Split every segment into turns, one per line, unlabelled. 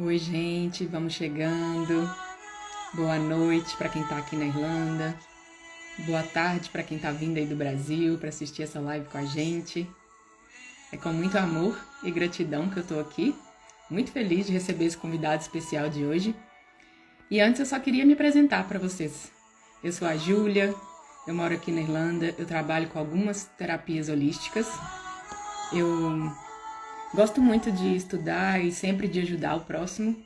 Oi, gente, vamos chegando. Boa noite para quem está aqui na Irlanda. Boa tarde para quem está vindo aí do Brasil para assistir essa live com a gente. É com muito amor e gratidão que eu estou aqui. Muito feliz de receber esse convidado especial de hoje. E antes eu só queria me apresentar para vocês. Eu sou a Júlia, eu moro aqui na Irlanda, eu trabalho com algumas terapias holísticas. Eu gosto muito de estudar e sempre de ajudar o próximo.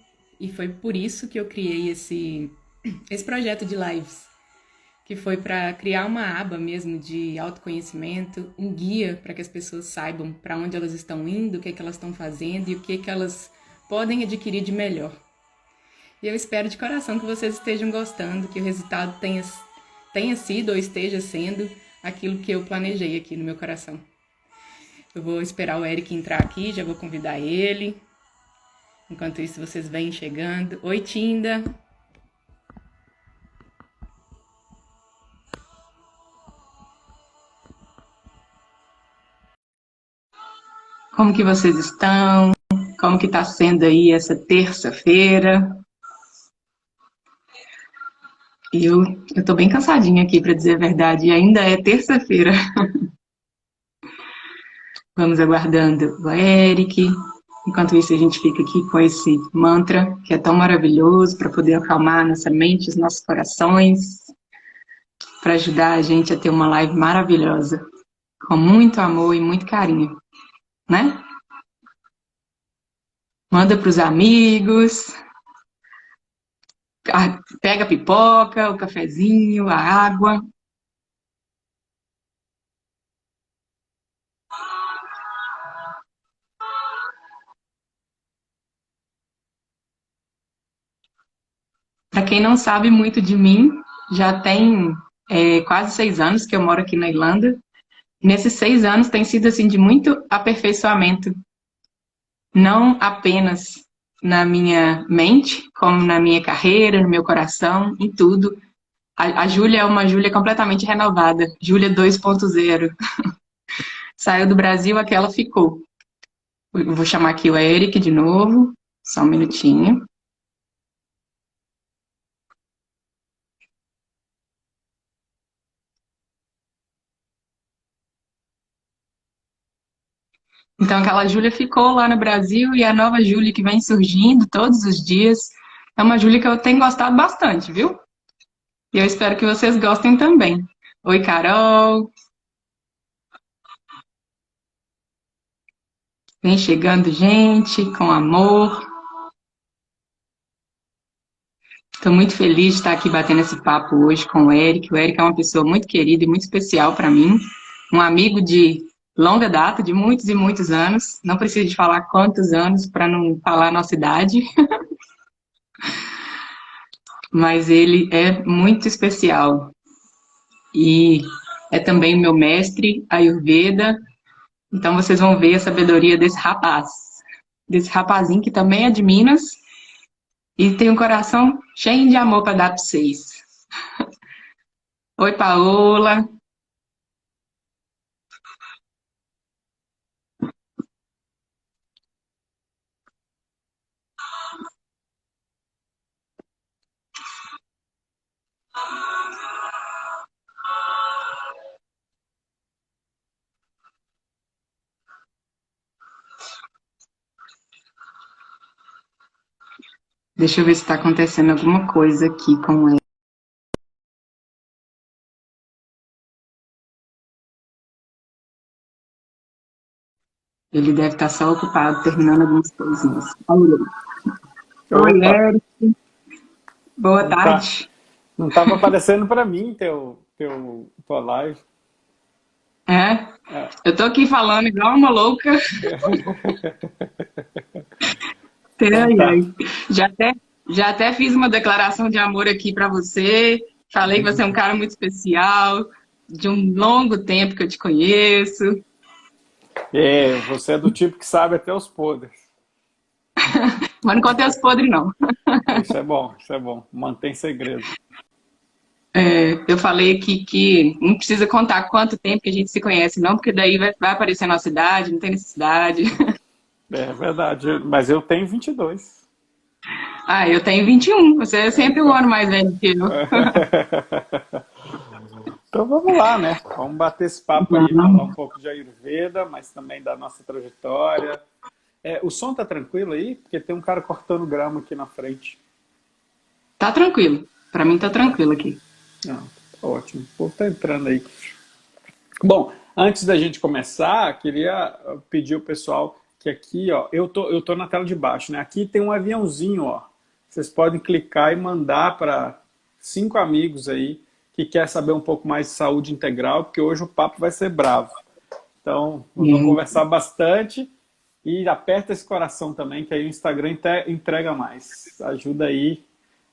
E foi por isso que eu criei esse projeto de lives, que foi para criar uma aba mesmo de autoconhecimento, um guia para que as pessoas saibam para onde elas estão indo, o que é que elas estão fazendo e o que é que elas podem adquirir de melhor. E eu espero de coração que vocês estejam gostando, que o resultado tenha sido ou esteja sendo aquilo que eu planejei aqui no meu coração. Eu vou esperar o Eric entrar aqui, já vou convidar ele. Enquanto isso, vocês vêm chegando. Oi, Tinda! Como que vocês estão? Como que tá sendo aí essa terça-feira? Eu tô bem cansadinha aqui, para dizer a verdade, e ainda é terça-feira. Vamos aguardando o Eric. Enquanto isso, a gente fica aqui com esse mantra, que é tão maravilhoso, para poder acalmar nossa mente, os nossos corações, para ajudar a gente a ter uma live maravilhosa, com muito amor e muito carinho, né? Manda para os amigos, pega a pipoca, o cafezinho, a água. Para quem não sabe muito de mim, já tem quase 6 anos que eu moro aqui na Irlanda. Nesses 6 anos tem sido assim de muito aperfeiçoamento, não apenas na minha mente, como na minha carreira, no meu coração, em tudo. A Júlia é uma Júlia completamente renovada, Júlia 2.0. Saiu do Brasil, aquela ficou. Eu vou chamar aqui o Eric de novo, só um minutinho. Então, aquela Júlia ficou lá no Brasil e a nova Júlia que vem surgindo todos os dias é uma Júlia que eu tenho gostado bastante, viu? E eu espero que vocês gostem também. Oi, Carol. Vem chegando gente com amor. Estou muito feliz de estar aqui batendo esse papo hoje com o Eric. O Eric é uma pessoa muito querida e muito especial para mim. Um amigo de longa data, de muitos e muitos anos. Não preciso de falar quantos anos para não falar a nossa idade. Mas ele é muito especial. E é também meu mestre Ayurveda. Então vocês vão ver a sabedoria desse rapazinho que também é de Minas e tem um coração cheio de amor para dar para vocês. Oi, Paola. Deixa eu ver se está acontecendo alguma coisa aqui com ele. Ele deve estar só ocupado terminando algumas coisinhas. Oi,
Opa,
Eric. Boa
não tá,
tarde.
não tava aparecendo para mim tua live.
É,
É,
eu tô aqui falando igual uma louca.
então
Ai,
tá.
ai. Já até, já até fiz uma declaração de amor aqui para você. Falei que você é um cara muito especial, de um longo tempo que eu te conheço.
Você é do tipo que sabe até os podres.
Mas não contei os podres, não.
Isso é bom, isso é bom. Mantém segredo.
Eu falei que não precisa contar quanto tempo que a gente se conhece, não, porque daí vai aparecer a nossa idade, não tem necessidade.
É verdade, mas eu tenho 22.
Ah, eu tenho 21. Você é sempre um ano mais velho que eu.
Então vamos lá, né? Vamos bater esse papo aí, falar um pouco de Ayurveda, mas também da nossa trajetória. O som tá tranquilo aí? Porque tem um cara cortando grama aqui na frente.
Tá tranquilo. Pra mim tá tranquilo aqui.
Não, tá ótimo. O povo tá entrando aí. Bom, antes da gente começar, queria pedir ao pessoal que aqui, ó, eu tô na tela de baixo, né? Aqui tem um aviãozinho, ó. Vocês podem clicar e mandar para 5 amigos aí que quer saber um pouco mais de saúde integral, porque hoje o papo vai ser bravo. Então, nós vamos conversar bastante e aperta esse coração também, que aí o Instagram entrega mais. Ajuda aí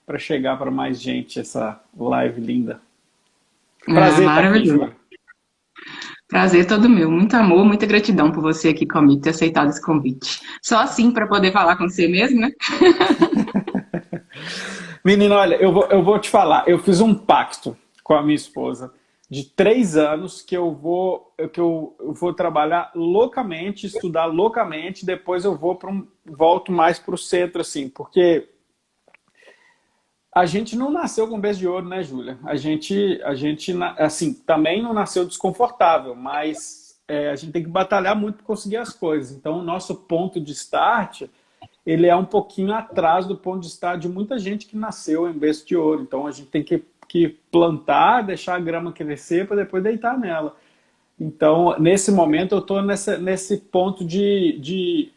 para chegar para mais gente essa live linda.
Ah,
Prazer estar aqui,
maravilhoso.
Júlia.
Prazer todo meu. Muito amor, muita gratidão por você aqui comigo ter aceitado esse convite. Só assim para poder falar com você mesmo, né?
Menina, olha, eu vou te falar, eu fiz um pacto com a minha esposa de 3 anos que eu vou trabalhar loucamente, estudar loucamente, depois eu volto mais para o centro, assim, porque a gente não nasceu com berço de ouro, né, Júlia? Assim, também não nasceu desconfortável, mas a gente tem que batalhar muito para conseguir as coisas. Então, o nosso ponto de start, ele é um pouquinho atrás do ponto de start de muita gente que nasceu em berço de ouro. Então, a gente tem que plantar, deixar a grama crescer para depois deitar nela. Então, nesse momento, eu estou nesse ponto de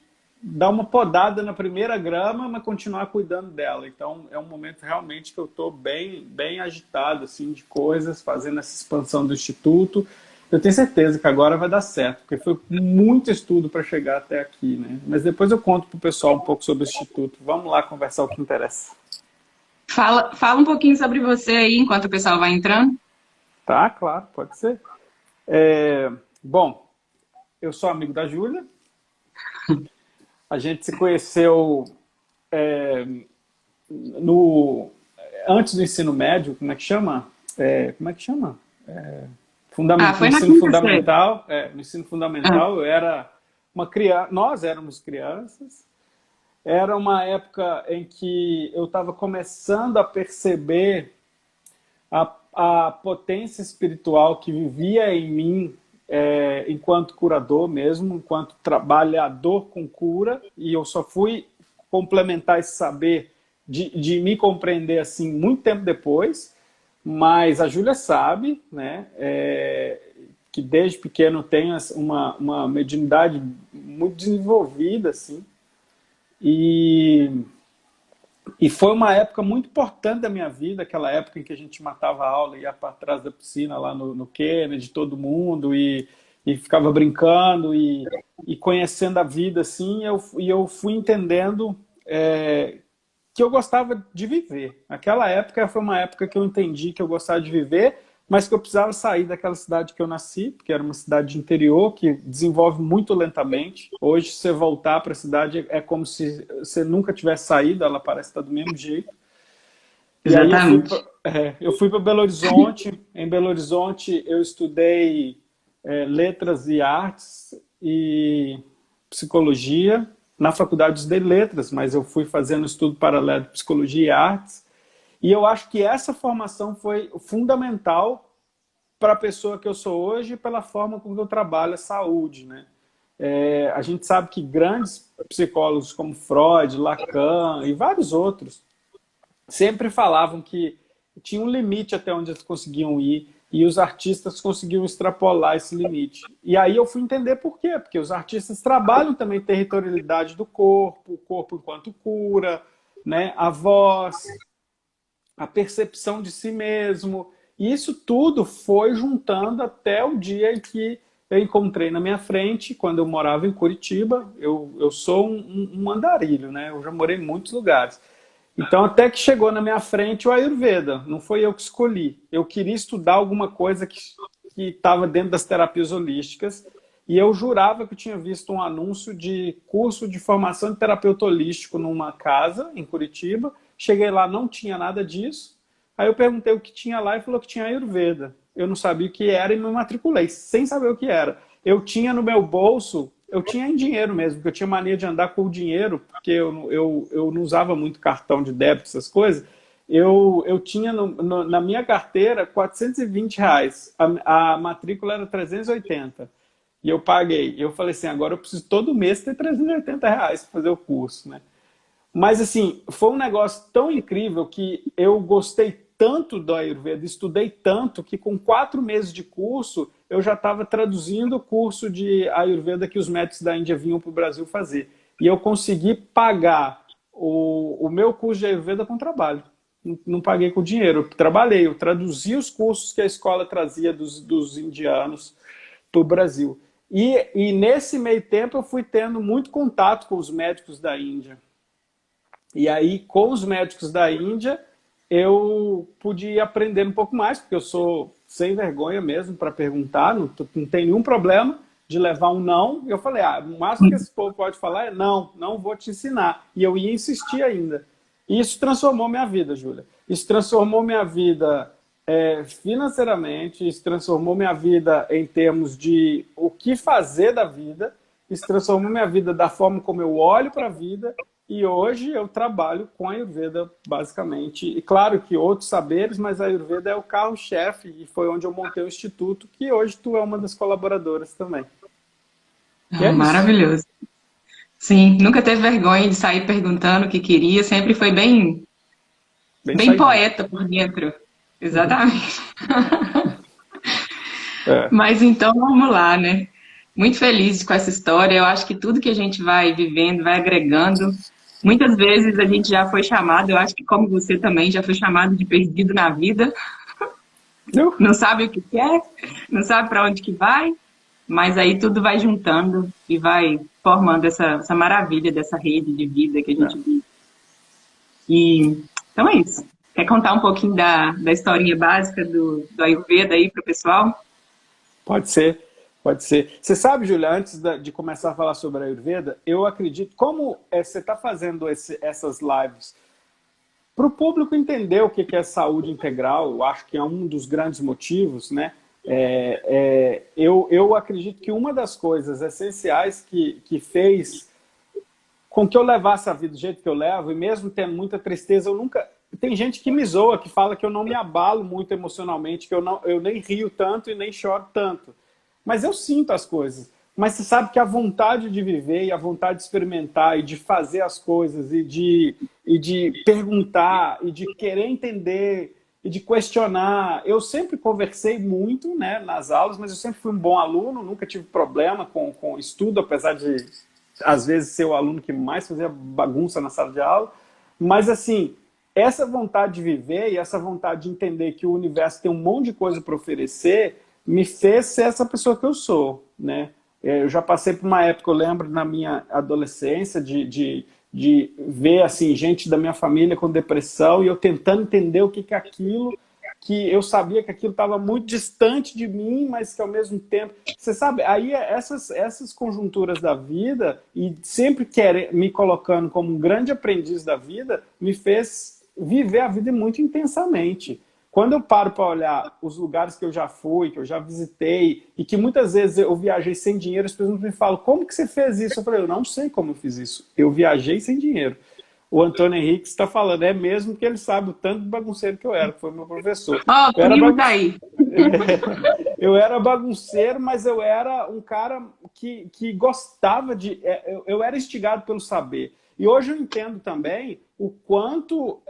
dar uma podada na primeira grama, mas continuar cuidando dela. Então, é um momento realmente que eu estou bem, bem agitado, assim, de coisas, fazendo essa expansão do Instituto. Eu tenho certeza que agora vai dar certo, porque foi muito estudo para chegar até aqui, né? Mas depois eu conto para o pessoal um pouco sobre o Instituto. Vamos lá conversar o que interessa.
Fala um pouquinho sobre você aí enquanto o pessoal vai entrando.
Tá, claro, pode ser. Bom, eu sou amigo da Júlia. A gente se conheceu é, no antes do ensino médio, como é que chama? Como é que chama?
Ah,
No
foi na
ensino
quinta série.
fundamental. No ensino
Ah,
fundamental eu era uma criança, nós éramos crianças. Era uma época em que eu estava começando a perceber a potência espiritual que vivia em mim enquanto curador mesmo, enquanto trabalhador com cura, e eu só fui complementar esse saber de me compreender assim muito tempo depois, mas a Júlia sabe, né, que desde pequeno tem uma mediunidade muito desenvolvida, assim, e e foi uma época muito importante da minha vida, aquela época em que a gente matava a aula, ia para trás da piscina lá no Kennedy, todo mundo, e ficava brincando e conhecendo a vida, assim, e eu fui entendendo que eu gostava de viver. Aquela época foi uma época que eu entendi que eu gostava de viver, mas que eu precisava sair daquela cidade que eu nasci, porque era uma cidade de interior que desenvolve muito lentamente. Hoje, se você voltar para a cidade, é como se você nunca tivesse saído, ela parece estar do mesmo jeito. E aí
exatamente.
eu fui para Belo Horizonte. Em Belo Horizonte, eu estudei letras e artes e psicologia. Na faculdade eu estudei letras, mas eu fui fazendo estudo paralelo de psicologia e artes. E eu acho que essa formação foi fundamental para a pessoa que eu sou hoje e pela forma como eu trabalho a saúde, né? A gente sabe que grandes psicólogos como Freud, Lacan e vários outros sempre falavam que tinha um limite até onde eles conseguiam ir e os artistas conseguiam extrapolar esse limite. E aí eu fui entender por quê, porque os artistas trabalham também territorialidade do corpo, o corpo enquanto cura, né? A voz, a percepção de si mesmo. E isso tudo foi juntando até o dia em que eu encontrei na minha frente, quando eu morava em Curitiba. Eu sou um andarilho, né? Eu já morei em muitos lugares. Então, até que chegou na minha frente o Ayurveda. Não foi eu que escolhi. Eu queria estudar alguma coisa que estava dentro das terapias holísticas. E eu jurava que eu tinha visto um anúncio de curso de formação de terapeuta holístico numa casa em Curitiba. Cheguei lá, não tinha nada disso. Aí eu perguntei o que tinha lá e falou que tinha Ayurveda. Eu não sabia o que era e me matriculei, sem saber o que era. Eu tinha no meu bolso eu tinha em dinheiro mesmo, porque eu tinha mania de andar com o dinheiro, porque eu não usava muito cartão de débito, essas coisas. Eu tinha na minha carteira R$ 420, a matrícula era 380. E eu paguei. Eu falei assim, agora eu preciso todo mês ter R$ 380 para fazer o curso, né? Mas assim, foi um negócio tão incrível que eu gostei tanto do Ayurveda, estudei tanto que com 4 meses de curso eu já estava traduzindo o curso de Ayurveda que os médicos da Índia vinham para o Brasil fazer. E eu consegui pagar o meu curso de Ayurveda com trabalho. Não paguei com dinheiro, eu trabalhei, eu traduzi os cursos que a escola trazia dos indianos para o Brasil. E nesse meio tempo eu fui tendo muito contato com os médicos da Índia. E aí, com os médicos da Índia, eu pude ir aprendendo um pouco mais, porque eu sou sem vergonha mesmo para perguntar, não tem nenhum problema de levar um não. E eu falei, o máximo que esse povo pode falar é não vou te ensinar. E eu ia insistir ainda. E isso transformou minha vida, Júlia. Isso transformou minha vida financeiramente, isso transformou minha vida em termos de o que fazer da vida, isso transformou minha vida da forma como eu olho para a vida. E hoje eu trabalho com a Ayurveda, basicamente. E claro que outros saberes, mas a Ayurveda é o carro-chefe e foi onde eu montei o instituto, que hoje tu é uma das colaboradoras também.
Maravilhoso. Sim, nunca teve vergonha de sair perguntando o que queria, sempre foi bem poeta por dentro. Exatamente. Mas então vamos lá, né? Muito feliz com essa história. Eu acho que tudo que a gente vai vivendo, vai agregando. Muitas vezes a gente já foi chamado, eu acho que como você também já foi chamado de perdido na vida. Não sabe o que quer, não sabe para onde que vai, mas aí tudo vai juntando e vai formando essa maravilha dessa rede de vida que a gente vive. E, então é isso. Quer contar um pouquinho da historinha básica do Ayurveda aí para o pessoal?
Pode ser. Pode ser. Você sabe, Júlia, antes de começar a falar sobre a Ayurveda, eu acredito, como você está fazendo essas lives, para o público entender o que é saúde integral, eu acho que é um dos grandes motivos, né? Eu acredito que uma das coisas essenciais que fez com que eu levasse a vida do jeito que eu levo, e mesmo tendo muita tristeza, eu nunca... Tem gente que me zoa, que fala que eu não me abalo muito emocionalmente, que eu nem rio tanto e nem choro tanto. Mas eu sinto as coisas. Mas você sabe que a vontade de viver e a vontade de experimentar e de fazer as coisas e de perguntar e de querer entender e de questionar. Eu sempre conversei muito, né, nas aulas, mas eu sempre fui um bom aluno, nunca tive problema com estudo, apesar de, às vezes, ser o aluno que mais fazia bagunça na sala de aula. Mas, assim, essa vontade de viver e essa vontade de entender que o universo tem um monte de coisa para oferecer me fez ser essa pessoa que eu sou, né? Eu já passei por uma época, eu lembro, na minha adolescência, de ver assim, gente da minha família com depressão e eu tentando entender o que é aquilo, que eu sabia que aquilo estava muito distante de mim, mas que ao mesmo tempo... Você sabe, aí essas conjunturas da vida e sempre me colocando como um grande aprendiz da vida, me fez viver a vida muito intensamente. Quando eu paro para olhar os lugares que eu já fui, que eu já visitei, e que muitas vezes eu viajei sem dinheiro, as pessoas me falam, como que você fez isso? Eu falei, eu não sei como eu fiz isso. Eu viajei sem dinheiro. O Antônio Henrique está falando, é mesmo que ele sabe o tanto de bagunceiro que eu era, que foi meu professor. Eu era bagunceiro, mas eu era um cara que gostava de... Eu era instigado pelo saber. E hoje eu entendo também o quanto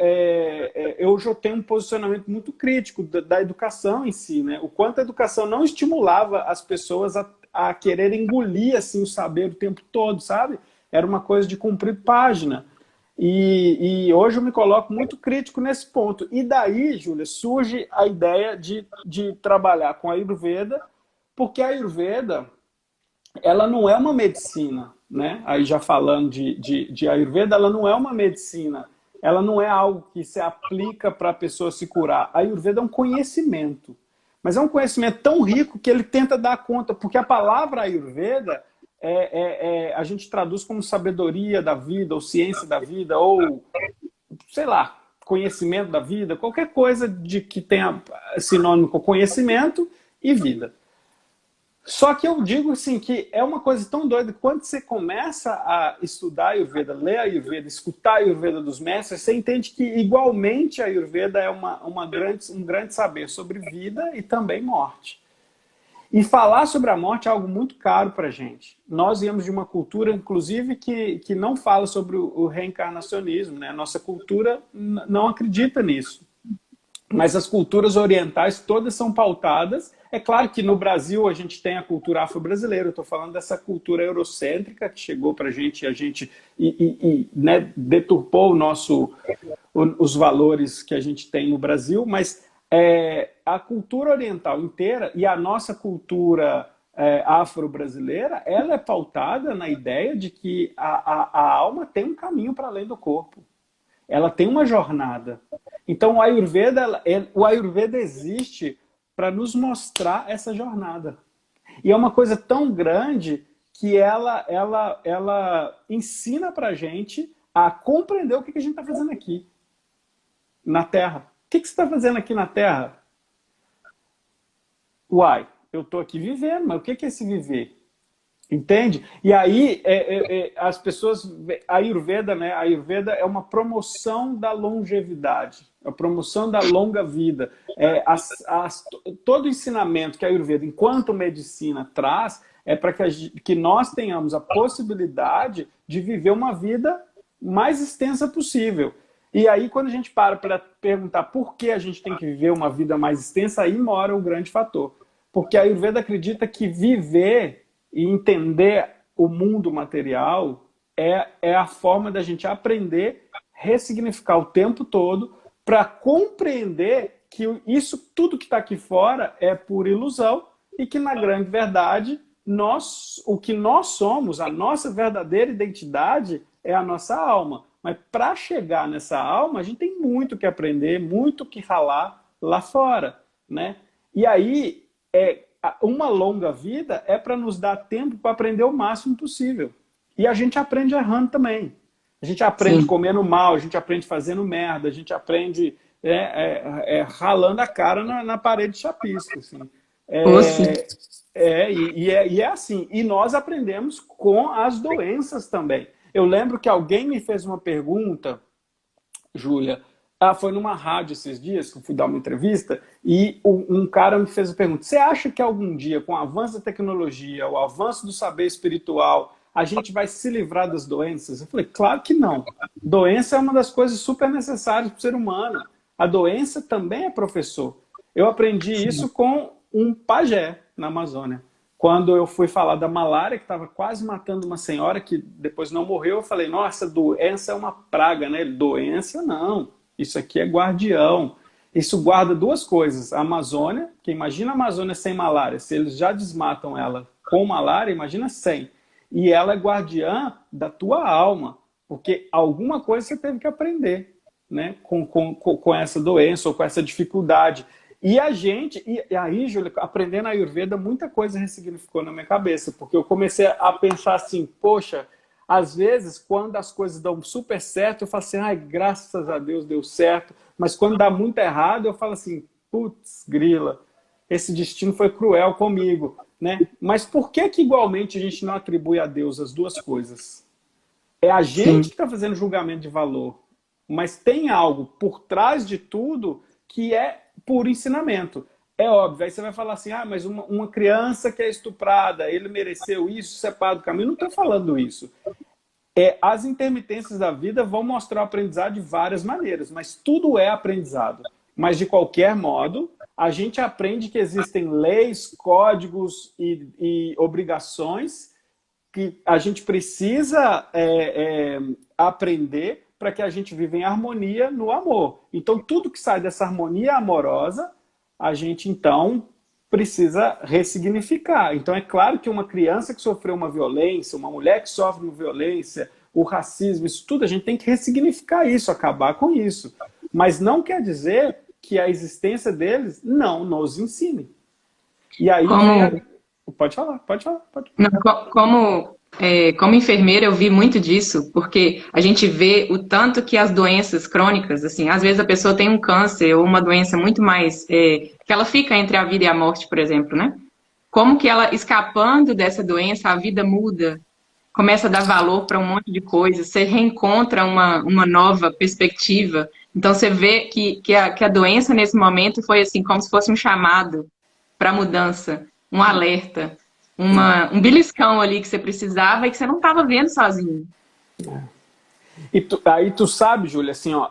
eu já tenho um posicionamento muito crítico da educação em si, né? O quanto a educação não estimulava as pessoas a querer engolir assim, o saber o tempo todo, sabe? Era uma coisa de cumprir página. E hoje eu me coloco muito crítico nesse ponto. E daí, Júlia, surge a ideia de trabalhar com a Ayurveda, porque a Ayurveda ela não é uma medicina, né? Aí já falando de Ayurveda, ela não é uma medicina. Ela não é algo que se aplica para a pessoa se curar. A Ayurveda é um conhecimento. Mas é um conhecimento tão rico que ele tenta dar conta, porque a palavra Ayurveda a gente traduz como sabedoria da vida, ou ciência da vida, ou, sei lá, conhecimento da vida, qualquer coisa que tenha sinônimo com conhecimento e vida. Só que eu digo assim que é uma coisa tão doida, quando você começa a estudar a Ayurveda, ler a Ayurveda, escutar a Ayurveda dos mestres, você entende que igualmente a Ayurveda é um grande saber sobre vida e também morte. E falar sobre a morte é algo muito caro para a gente. Nós viemos de uma cultura, inclusive, que não fala sobre o reencarnacionismo, né? A nossa cultura não acredita nisso. Mas as culturas orientais todas são pautadas. É claro que no Brasil a gente tem a cultura afro-brasileira, eu estou falando dessa cultura eurocêntrica que chegou para a gente né, deturpou os valores que a gente tem no Brasil, mas a cultura oriental inteira e a nossa cultura afro-brasileira, ela é pautada na ideia de que a alma tem um caminho para além do corpo. Ela tem uma jornada. Então o Ayurveda existe para nos mostrar essa jornada. E é uma coisa tão grande que ela ensina para a gente a compreender o que a gente está fazendo aqui, na Terra. O que você está fazendo aqui na Terra? Uai, eu estou aqui vivendo, mas o que é esse viver? Entende? E aí as pessoas... A Ayurveda, né? A Ayurveda é uma promoção da longevidade, a promoção da longa vida. Todo o ensinamento que a Ayurveda, enquanto medicina, traz é para que nós tenhamos a possibilidade de viver uma vida mais extensa possível. E aí, quando a gente para perguntar por que a gente tem que viver uma vida mais extensa, aí mora o grande fator. Porque a Ayurveda acredita que viver e entender o mundo material é a forma da gente aprender, ressignificar o tempo todo para compreender que isso tudo que está aqui fora é pura ilusão e que, na grande verdade, o que nós somos, a nossa verdadeira identidade é a nossa alma. Mas para chegar nessa alma, a gente tem muito que aprender, muito que ralar lá fora, né? E aí, uma longa vida é para nos dar tempo para aprender o máximo possível. E a gente aprende errando também. A gente aprende comendo mal, a gente aprende fazendo merda, a gente aprende ralando a cara na parede de chapisco. Assim. E é assim. E nós aprendemos com as doenças também. Eu lembro que alguém me fez uma pergunta, Júlia, foi numa rádio esses dias, que eu fui dar uma entrevista, e um cara me fez a pergunta: você acha que algum dia, com o avanço da tecnologia, o avanço do saber espiritual, a gente vai se livrar das doenças? Eu falei, claro que não. Doença é uma das coisas super necessárias para o ser humano. A doença também é professor. Eu aprendi isso com um pajé na Amazônia. Quando eu fui falar da malária, que estava quase matando uma senhora que depois não morreu, eu falei, nossa, doença é uma praga, né? Doença não. Isso aqui é guardião. Isso guarda duas coisas. A Amazônia, que imagina a Amazônia sem malária. Se eles já desmatam ela com malária, imagina sem. E ela é guardiã da tua alma. Porque alguma coisa você teve que aprender, né? Com essa doença ou com essa dificuldade. E aí, Júlia, aprendendo a Ayurveda, muita coisa ressignificou na minha cabeça. Porque eu comecei a pensar assim, poxa, às vezes, quando as coisas dão super certo, eu falo assim, ai, graças a Deus deu certo. Mas quando dá muito errado, eu falo assim, putz, grila, esse destino foi cruel comigo, né? Mas por que igualmente a gente não atribui a Deus as duas coisas? É a gente que está fazendo julgamento de valor, mas tem algo por trás de tudo que é puro ensinamento. É óbvio, aí você vai falar assim, mas uma criança que é estuprada, ele mereceu isso, separa do caminho. Não estou falando isso. As intermitências da vida vão mostrar o aprendizado de várias maneiras, mas tudo é aprendizado. Mas, de qualquer modo, a gente aprende que existem leis, códigos e obrigações que a gente precisa aprender para que a gente viva em harmonia no amor. Então, tudo que sai dessa harmonia amorosa, a gente, então, precisa ressignificar. Então, é claro que uma criança que sofreu uma violência, uma mulher que sofre uma violência, o racismo, isso tudo, a gente tem que ressignificar isso, acabar com isso. Mas não quer dizer que a existência deles não nos ensine. E aí... Pode falar.
Não, como enfermeira, eu vi muito disso, porque a gente vê o tanto que as doenças crônicas, assim, às vezes a pessoa tem um câncer ou uma doença muito mais... que ela fica entre a vida e a morte, por exemplo, né? como que ela, escapando dessa doença, a vida muda, começa a dar valor para um monte de coisas, você reencontra uma nova perspectiva. Então você vê que a doença nesse momento foi assim, como se fosse um chamado para mudança, um alerta, um beliscão ali que você precisava e que você não estava vendo sozinho.
E aí tu sabe, Júlia, assim, ó,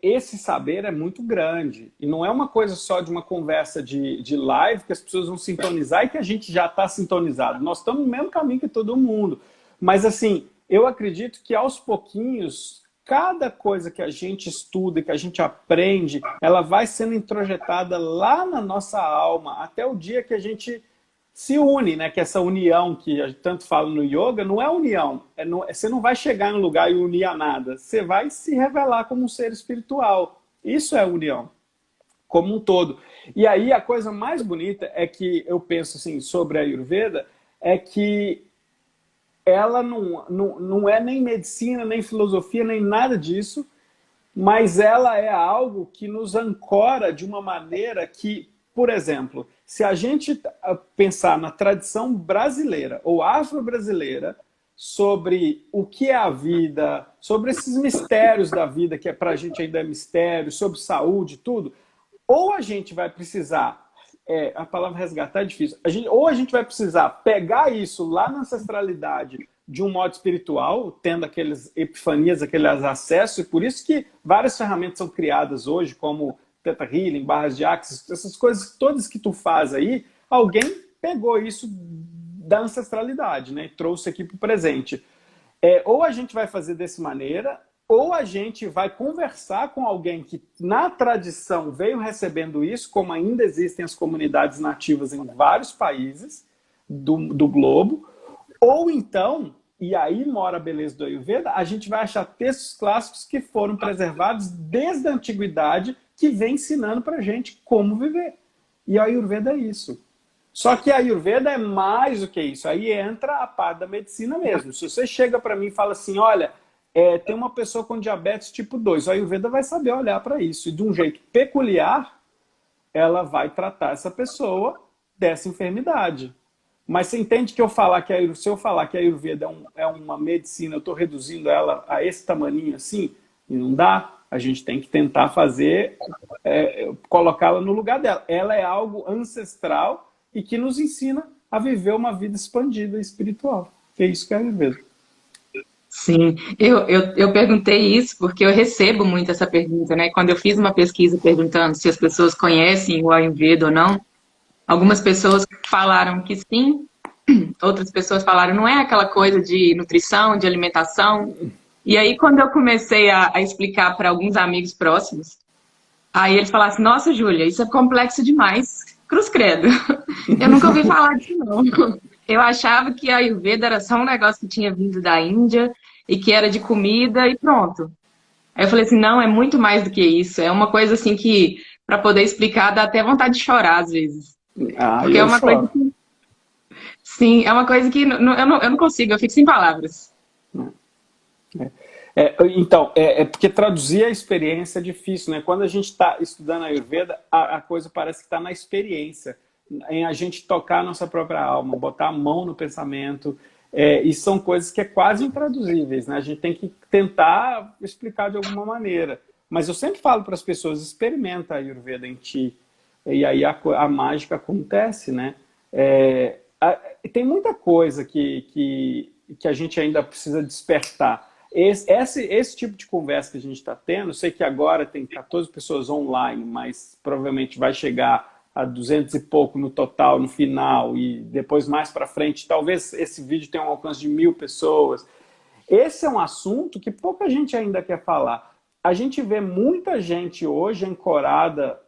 esse saber é muito grande. E não é uma coisa só de uma conversa de live que as pessoas vão sintonizar e que a gente já está sintonizado. Nós estamos no mesmo caminho que todo mundo. Mas, assim, eu acredito que aos pouquinhos, cada coisa que a gente estuda, que a gente aprende, ela vai sendo introjetada lá na nossa alma, até o dia que a gente se une, né? Que essa união que a gente tanto fala no yoga não é união. Você não vai chegar em um lugar e unir a nada. Você vai se revelar como um ser espiritual. Isso é união, como um todo. E aí a coisa mais bonita é que eu penso assim, sobre a Ayurveda, é que ela não é nem medicina, nem filosofia, nem nada disso, mas ela é algo que nos ancora de uma maneira que, por exemplo, se a gente pensar na tradição brasileira ou afro-brasileira sobre o que é a vida, sobre esses mistérios da vida, que para a gente ainda é mistério, sobre saúde, tudo, ou a gente vai precisar, a palavra resgatar é difícil, ou a gente vai precisar pegar isso lá na ancestralidade de um modo espiritual, tendo aquelas epifanias, aqueles acessos, e por isso que várias ferramentas são criadas hoje, como Theta Healing, barras de Axis, essas coisas todas que tu faz aí, alguém pegou isso da ancestralidade, né, e trouxe aqui para o presente. Ou a gente vai fazer dessa maneira, ou a gente vai conversar com alguém que na tradição veio recebendo isso, como ainda existem as comunidades nativas em vários países do globo, ou então, e aí mora a beleza do Ayurveda, a gente vai achar textos clássicos que foram preservados desde a antiguidade, que vem ensinando pra gente como viver. E a Ayurveda é isso. Só que a Ayurveda é mais do que isso. Aí entra a parte da medicina mesmo. Se você chega para mim e fala assim, olha, tem uma pessoa com diabetes tipo 2, a Ayurveda vai saber olhar para isso. E de um jeito peculiar, ela vai tratar essa pessoa dessa enfermidade. Mas você entende que se eu falar que a Ayurveda é uma medicina, eu estou reduzindo ela a esse tamaninho assim, e não dá, a gente tem que tentar fazer, colocá-la no lugar dela. Ela é algo ancestral e que nos ensina a viver uma vida expandida espiritual. É isso que é a Ayurveda.
Sim, eu perguntei isso porque eu recebo muito essa pergunta, né? Quando eu fiz uma pesquisa perguntando se as pessoas conhecem o Ayurveda ou não, algumas pessoas falaram que sim, outras pessoas falaram não é aquela coisa de nutrição, de alimentação. E aí, quando eu comecei a explicar para alguns amigos próximos, aí eles falaram assim, nossa, Júlia, isso é complexo demais. Cruz credo. Eu nunca ouvi falar disso, não. Eu achava que a Ayurveda era só um negócio que tinha vindo da Índia e que era de comida e pronto. Aí eu falei assim, não, é muito mais do que isso. É uma coisa assim que, para poder explicar, dá até vontade de chorar às vezes. Porque é uma coisa que... Sim, é uma coisa que eu não consigo, eu fico sem palavras.
Então, porque traduzir a experiência é difícil, né? Quando a gente está estudando a Ayurveda, a coisa parece que está na experiência, em a gente tocar a nossa própria alma, botar a mão no pensamento, e são coisas que é quase intraduzíveis, né? A gente tem que tentar explicar de alguma maneira. Mas eu sempre falo para as pessoas, experimenta a Ayurveda em ti, e aí a mágica acontece, né? Tem muita coisa que a gente ainda precisa despertar. Esse tipo de conversa que a gente está tendo, sei que agora tem 14 pessoas online, mas provavelmente vai chegar a 200 e pouco no total, no final, e depois mais para frente, talvez esse vídeo tenha um alcance de 1000 pessoas. Esse é um assunto que pouca gente ainda quer falar. A gente vê muita gente hoje ancorada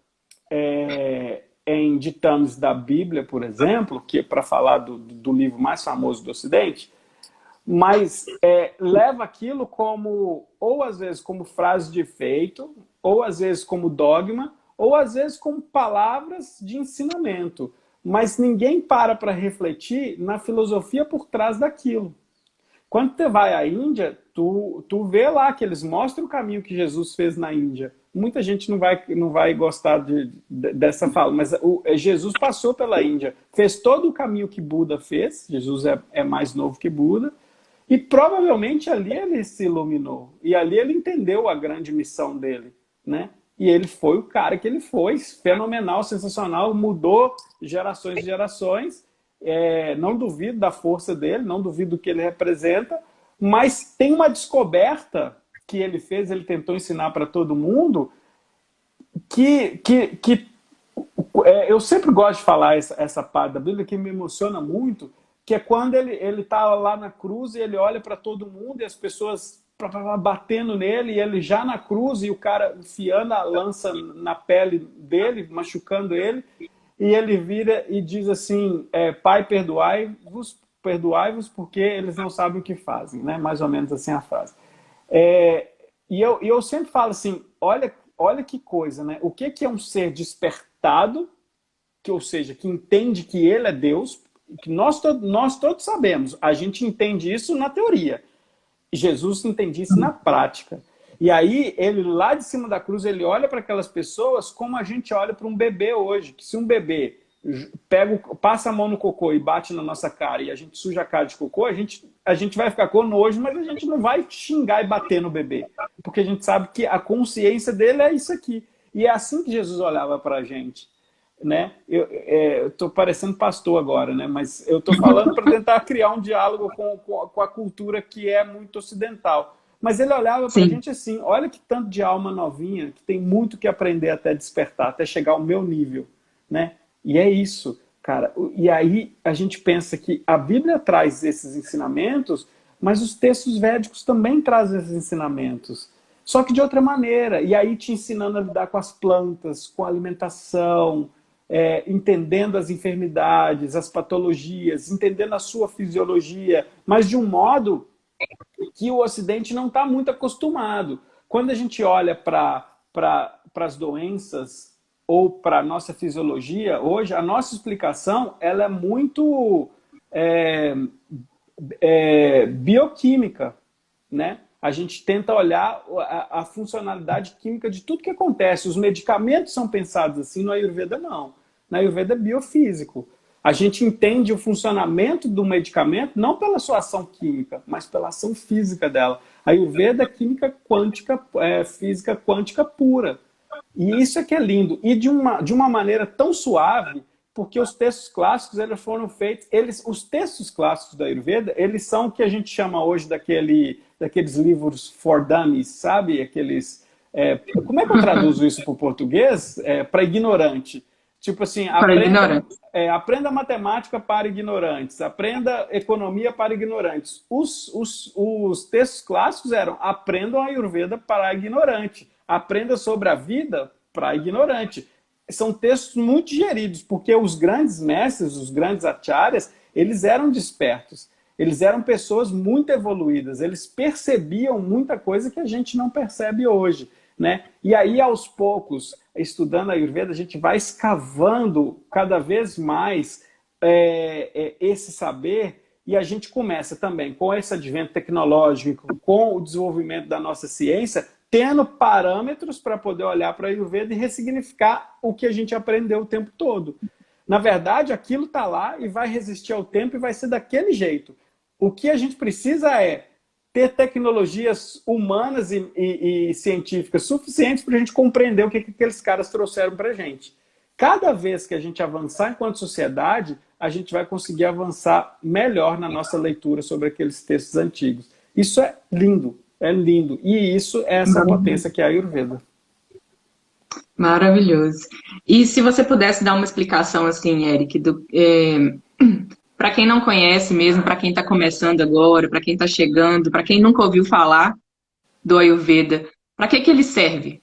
em ditames da Bíblia, por exemplo, que é para falar do livro mais famoso do Ocidente, mas leva aquilo como, ou às vezes como frase de efeito, ou às vezes como dogma, ou às vezes como palavras de ensinamento. Mas ninguém para refletir na filosofia por trás daquilo. Quando você vai à Índia, tu vê lá que eles mostram o caminho que Jesus fez na Índia. Muita gente não vai gostar dessa fala, mas Jesus passou pela Índia, fez todo o caminho que Buda fez. Jesus é mais novo que Buda, e provavelmente ali ele se iluminou, e ali ele entendeu a grande missão dele, né? E ele foi o cara que ele foi, fenomenal, sensacional, mudou gerações e gerações. Não duvido da força dele, não duvido do que ele representa, mas tem uma descoberta que ele fez, ele tentou ensinar para todo mundo, que eu sempre gosto de falar essa parte da Bíblia que me emociona muito, que é quando ele está lá na cruz e ele olha para todo mundo e as pessoas batendo nele, e ele já na cruz e o cara enfiando a lança na pele dele, machucando ele, e ele vira e diz assim, Pai, perdoai-vos porque eles não sabem o que fazem, né? Mais ou menos assim a frase. E eu sempre falo assim, olha que coisa, né? O que é um ser despertado, ou seja, que entende que ele é Deus, que nós todos sabemos, a gente entende isso na teoria. Jesus entende isso na prática. E aí, ele lá de cima da cruz, ele olha para aquelas pessoas como a gente olha para um bebê hoje, que se um bebê passa a mão no cocô e bate na nossa cara e a gente suja a cara de cocô, a gente vai ficar com nojo, mas a gente não vai xingar e bater no bebê, porque a gente sabe que a consciência dele é isso aqui. E é assim que Jesus olhava para a gente, né? Eu estou parecendo pastor agora, né? Mas eu estou falando para tentar criar um diálogo com a cultura que é muito ocidental. Mas ele olhava para a gente assim, olha que tanto de alma novinha, que tem muito que aprender até despertar, até chegar ao meu nível, né? E é isso, cara. E aí a gente pensa que a Bíblia traz esses ensinamentos, mas os textos védicos também trazem esses ensinamentos. Só que de outra maneira. E aí te ensinando a lidar com as plantas, com a alimentação, entendendo as enfermidades, as patologias, entendendo a sua fisiologia, mas de um modo que o Ocidente não está muito acostumado. Quando a gente olha para as doenças ou para a nossa fisiologia, hoje a nossa explicação ela é muito bioquímica, né? A gente tenta olhar a funcionalidade química de tudo que acontece. Os medicamentos são pensados assim, no Ayurveda não. No Ayurveda é biofísico. A gente entende o funcionamento do medicamento não pela sua ação química, mas pela ação física dela. A Ayurveda é química quântica, física quântica pura. E isso é que é lindo. E de uma maneira tão suave, porque os textos clássicos eles foram feitos... os textos clássicos da Ayurveda, eles são o que a gente chama hoje daqueles livros for dummies, sabe? Aqueles... como é que eu traduzo isso para o português? Para ignorante. Tipo assim, aprenda matemática para ignorantes, aprenda economia para ignorantes. Os textos clássicos eram aprendam a Ayurveda para ignorante, aprenda sobre a vida para ignorante. São textos muito digeridos, porque os grandes mestres, os grandes acharyas, eles eram despertos. Eles eram pessoas muito evoluídas, eles percebiam muita coisa que a gente não percebe hoje, né? E aí, aos poucos, estudando a Ayurveda, a gente vai escavando cada vez mais esse saber, e a gente começa também com esse advento tecnológico, com o desenvolvimento da nossa ciência, tendo parâmetros para poder olhar para a Ayurveda e ressignificar o que a gente aprendeu o tempo todo. Na verdade, aquilo está lá e vai resistir ao tempo e vai ser daquele jeito. O que a gente precisa é ter tecnologias humanas e científicas suficientes para a gente compreender o que aqueles caras trouxeram para a gente. Cada vez que a gente avançar enquanto sociedade, a gente vai conseguir avançar melhor na nossa leitura sobre aqueles textos antigos. Isso é lindo, é lindo. E isso é essa potência que é a Ayurveda.
Maravilhoso. E se você pudesse dar uma explicação assim, Eric, para quem não conhece mesmo, para quem está começando agora, para quem está chegando, para quem nunca ouviu falar do Ayurveda, para que ele serve?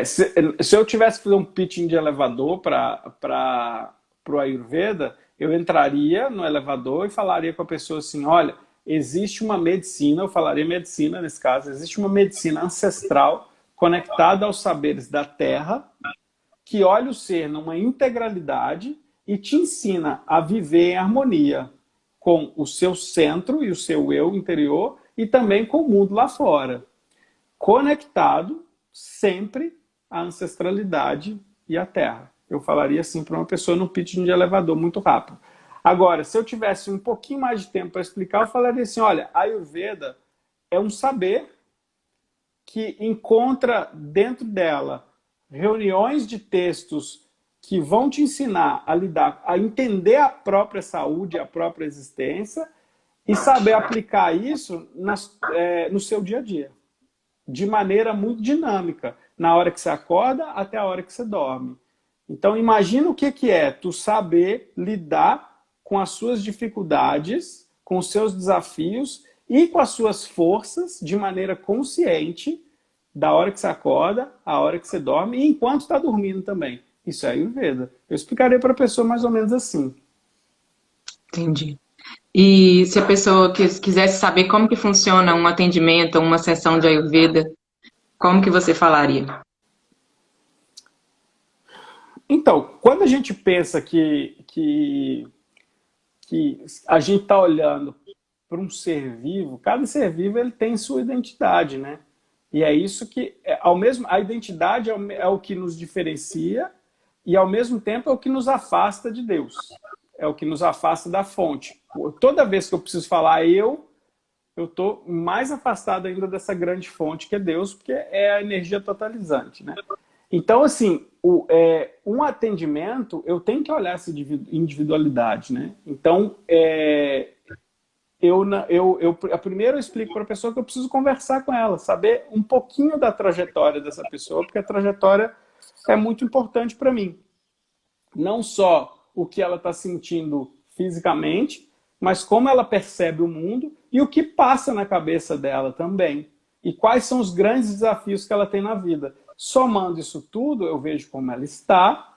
Se eu tivesse que fazer um pitching de elevador para o Ayurveda, eu entraria no elevador e falaria com a pessoa assim, olha, existe uma medicina, eu falaria medicina nesse caso, existe uma medicina ancestral conectada aos saberes da Terra, que olha o ser numa integralidade e te ensina a viver em harmonia com o seu centro e o seu eu interior e também com o mundo lá fora. Conectado sempre à ancestralidade e à Terra. Eu falaria assim para uma pessoa num pitch de elevador muito rápido. Agora, se eu tivesse um pouquinho mais de tempo para explicar, eu falaria assim, olha, a Ayurveda é um saber que encontra dentro dela reuniões de textos que vão te ensinar a lidar, a entender a própria saúde, a própria existência e saber aplicar isso no seu dia a dia, de maneira muito dinâmica, na hora que você acorda até a hora que você dorme. Então, imagina o que é tu saber lidar com as suas dificuldades, com os seus desafios e com as suas forças de maneira consciente, da hora que você acorda, a hora que você dorme e enquanto está dormindo também. Isso é Ayurveda. Eu explicaria para a pessoa mais ou menos assim.
Entendi. E se a pessoa quisesse saber como que funciona um atendimento, uma sessão de Ayurveda, como que você falaria?
Então, quando a gente pensa que a gente está olhando para um ser vivo, cada ser vivo ele tem sua identidade, né? E é isso que, a identidade é o que nos diferencia e ao mesmo tempo é o que nos afasta de Deus. É o que nos afasta da fonte. Toda vez que eu preciso falar eu estou mais afastado ainda dessa grande fonte que é Deus, porque é a energia totalizante, né? Então, assim, um atendimento, eu tenho que olhar essa individualidade, né? Então, primeiro eu explico para a pessoa que eu preciso conversar com ela, saber um pouquinho da trajetória dessa pessoa, porque a trajetória é muito importante para mim. Não só o que ela está sentindo fisicamente, mas como ela percebe o mundo e o que passa na cabeça dela também. E quais são os grandes desafios que ela tem na vida. Somando isso tudo, eu vejo como ela está,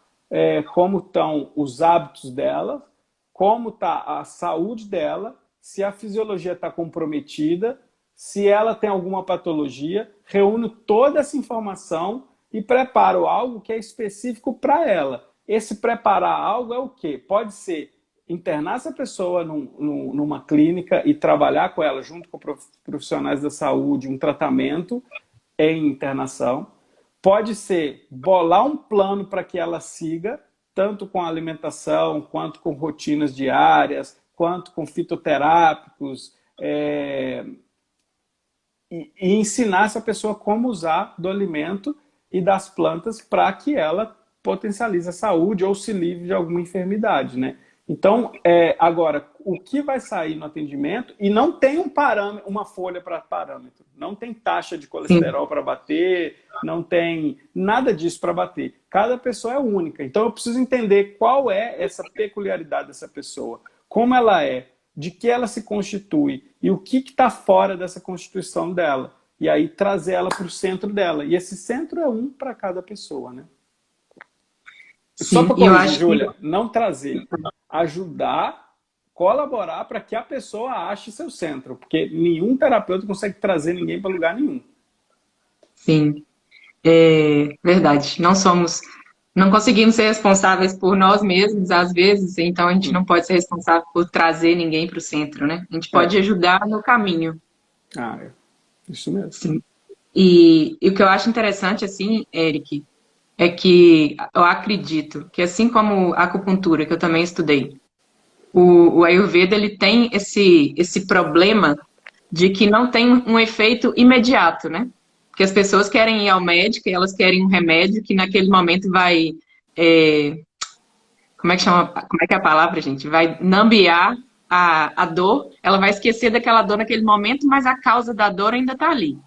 como estão os hábitos dela, como está a saúde dela, se a fisiologia está comprometida, se ela tem alguma patologia, reúno toda essa informação e preparo algo que é específico para ela. Esse preparar algo é o quê? Pode ser internar essa pessoa numa clínica e trabalhar com ela junto com profissionais da saúde, um tratamento em internação. Pode ser bolar um plano para que ela siga, tanto com alimentação, quanto com rotinas diárias, quanto com fitoterápicos, e ensinar essa pessoa como usar do alimento e das plantas para que ela potencialize a saúde ou se livre de alguma enfermidade, né? Então, agora, o que vai sair no atendimento, e não tem uma folha para parâmetro, não tem taxa de colesterol para bater, não tem nada disso para bater. Cada pessoa é única, então eu preciso entender qual é essa peculiaridade dessa pessoa, como ela é, de que ela se constitui e o que está fora dessa constituição dela. E aí trazer ela para o centro dela. E esse centro é um para cada pessoa, né?
Sim,
só para corrigir,
que...
Júlia, não trazer, ajudar, colaborar para que a pessoa ache seu centro, porque nenhum terapeuta consegue trazer ninguém para lugar nenhum.
Sim, é verdade. Não conseguimos ser responsáveis por nós mesmos, às vezes, então a gente não pode ser responsável por trazer ninguém para o centro, né? A gente pode ajudar no caminho.
Isso mesmo.
Sim. E o que eu acho interessante, assim, Eric, é que eu acredito que, assim como a acupuntura, que eu também estudei, o Ayurveda ele tem esse problema de que não tem um efeito imediato, né? Porque as pessoas querem ir ao médico e elas querem um remédio que naquele momento vai... como é que chama? Como é que é a palavra, gente? Vai nambear a dor, ela vai esquecer daquela dor naquele momento, mas a causa da dor ainda está ali.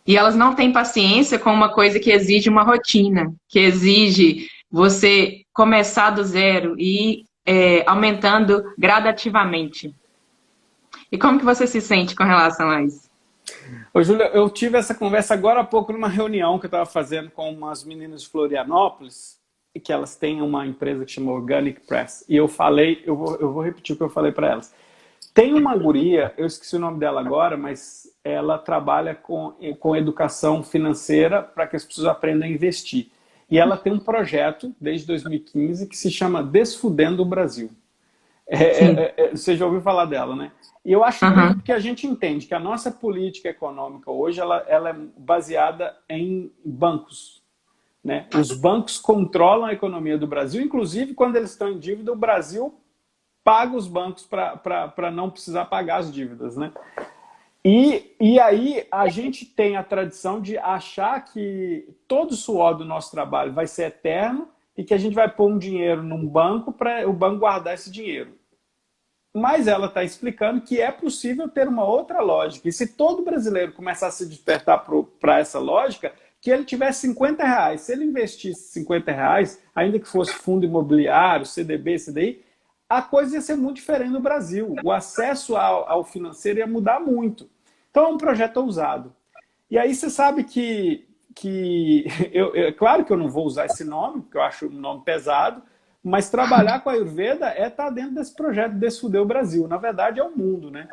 E elas não têm paciência com uma coisa que exige uma rotina, que exige você começar do zero e ir aumentando gradativamente. E como que você se sente com relação a isso?
Ô, Júlia, eu tive essa conversa agora há pouco numa reunião que eu estava fazendo com umas meninas de Florianópolis, e que elas têm uma empresa que chama Organic Press. E eu falei, eu vou repetir o que eu falei para elas. Tem uma guria, eu esqueci o nome dela agora, mas ela trabalha com educação financeira para que as pessoas aprendam a investir. E ela tem um projeto, desde 2015, que se chama Desfudendo o Brasil.
Sim.
Você já ouviu falar dela, né? E eu acho
Aham.
que a gente entende que a nossa política econômica hoje ela é baseada em bancos, né? Os bancos controlam a economia do Brasil, inclusive quando eles estão em dívida, o Brasil paga os bancos para não precisar pagar as dívidas, né? E aí a gente tem a tradição de achar que todo o suor do nosso trabalho vai ser eterno e que a gente vai pôr um dinheiro num banco para o banco guardar esse dinheiro. Mas ela está explicando que é possível ter uma outra lógica. E se todo brasileiro começar a se despertar para essa lógica, que ele tivesse R$ 50, se ele investisse R$ 50, ainda que fosse fundo imobiliário, CDB, CDI, a coisa ia ser muito diferente no Brasil. O acesso ao financeiro ia mudar muito. Então é um projeto ousado. E aí você sabe que claro que eu não vou usar esse nome, porque eu acho um nome pesado, mas trabalhar com a Ayurveda é estar dentro desse projeto Desfuder o Brasil. Na verdade, é o mundo, né?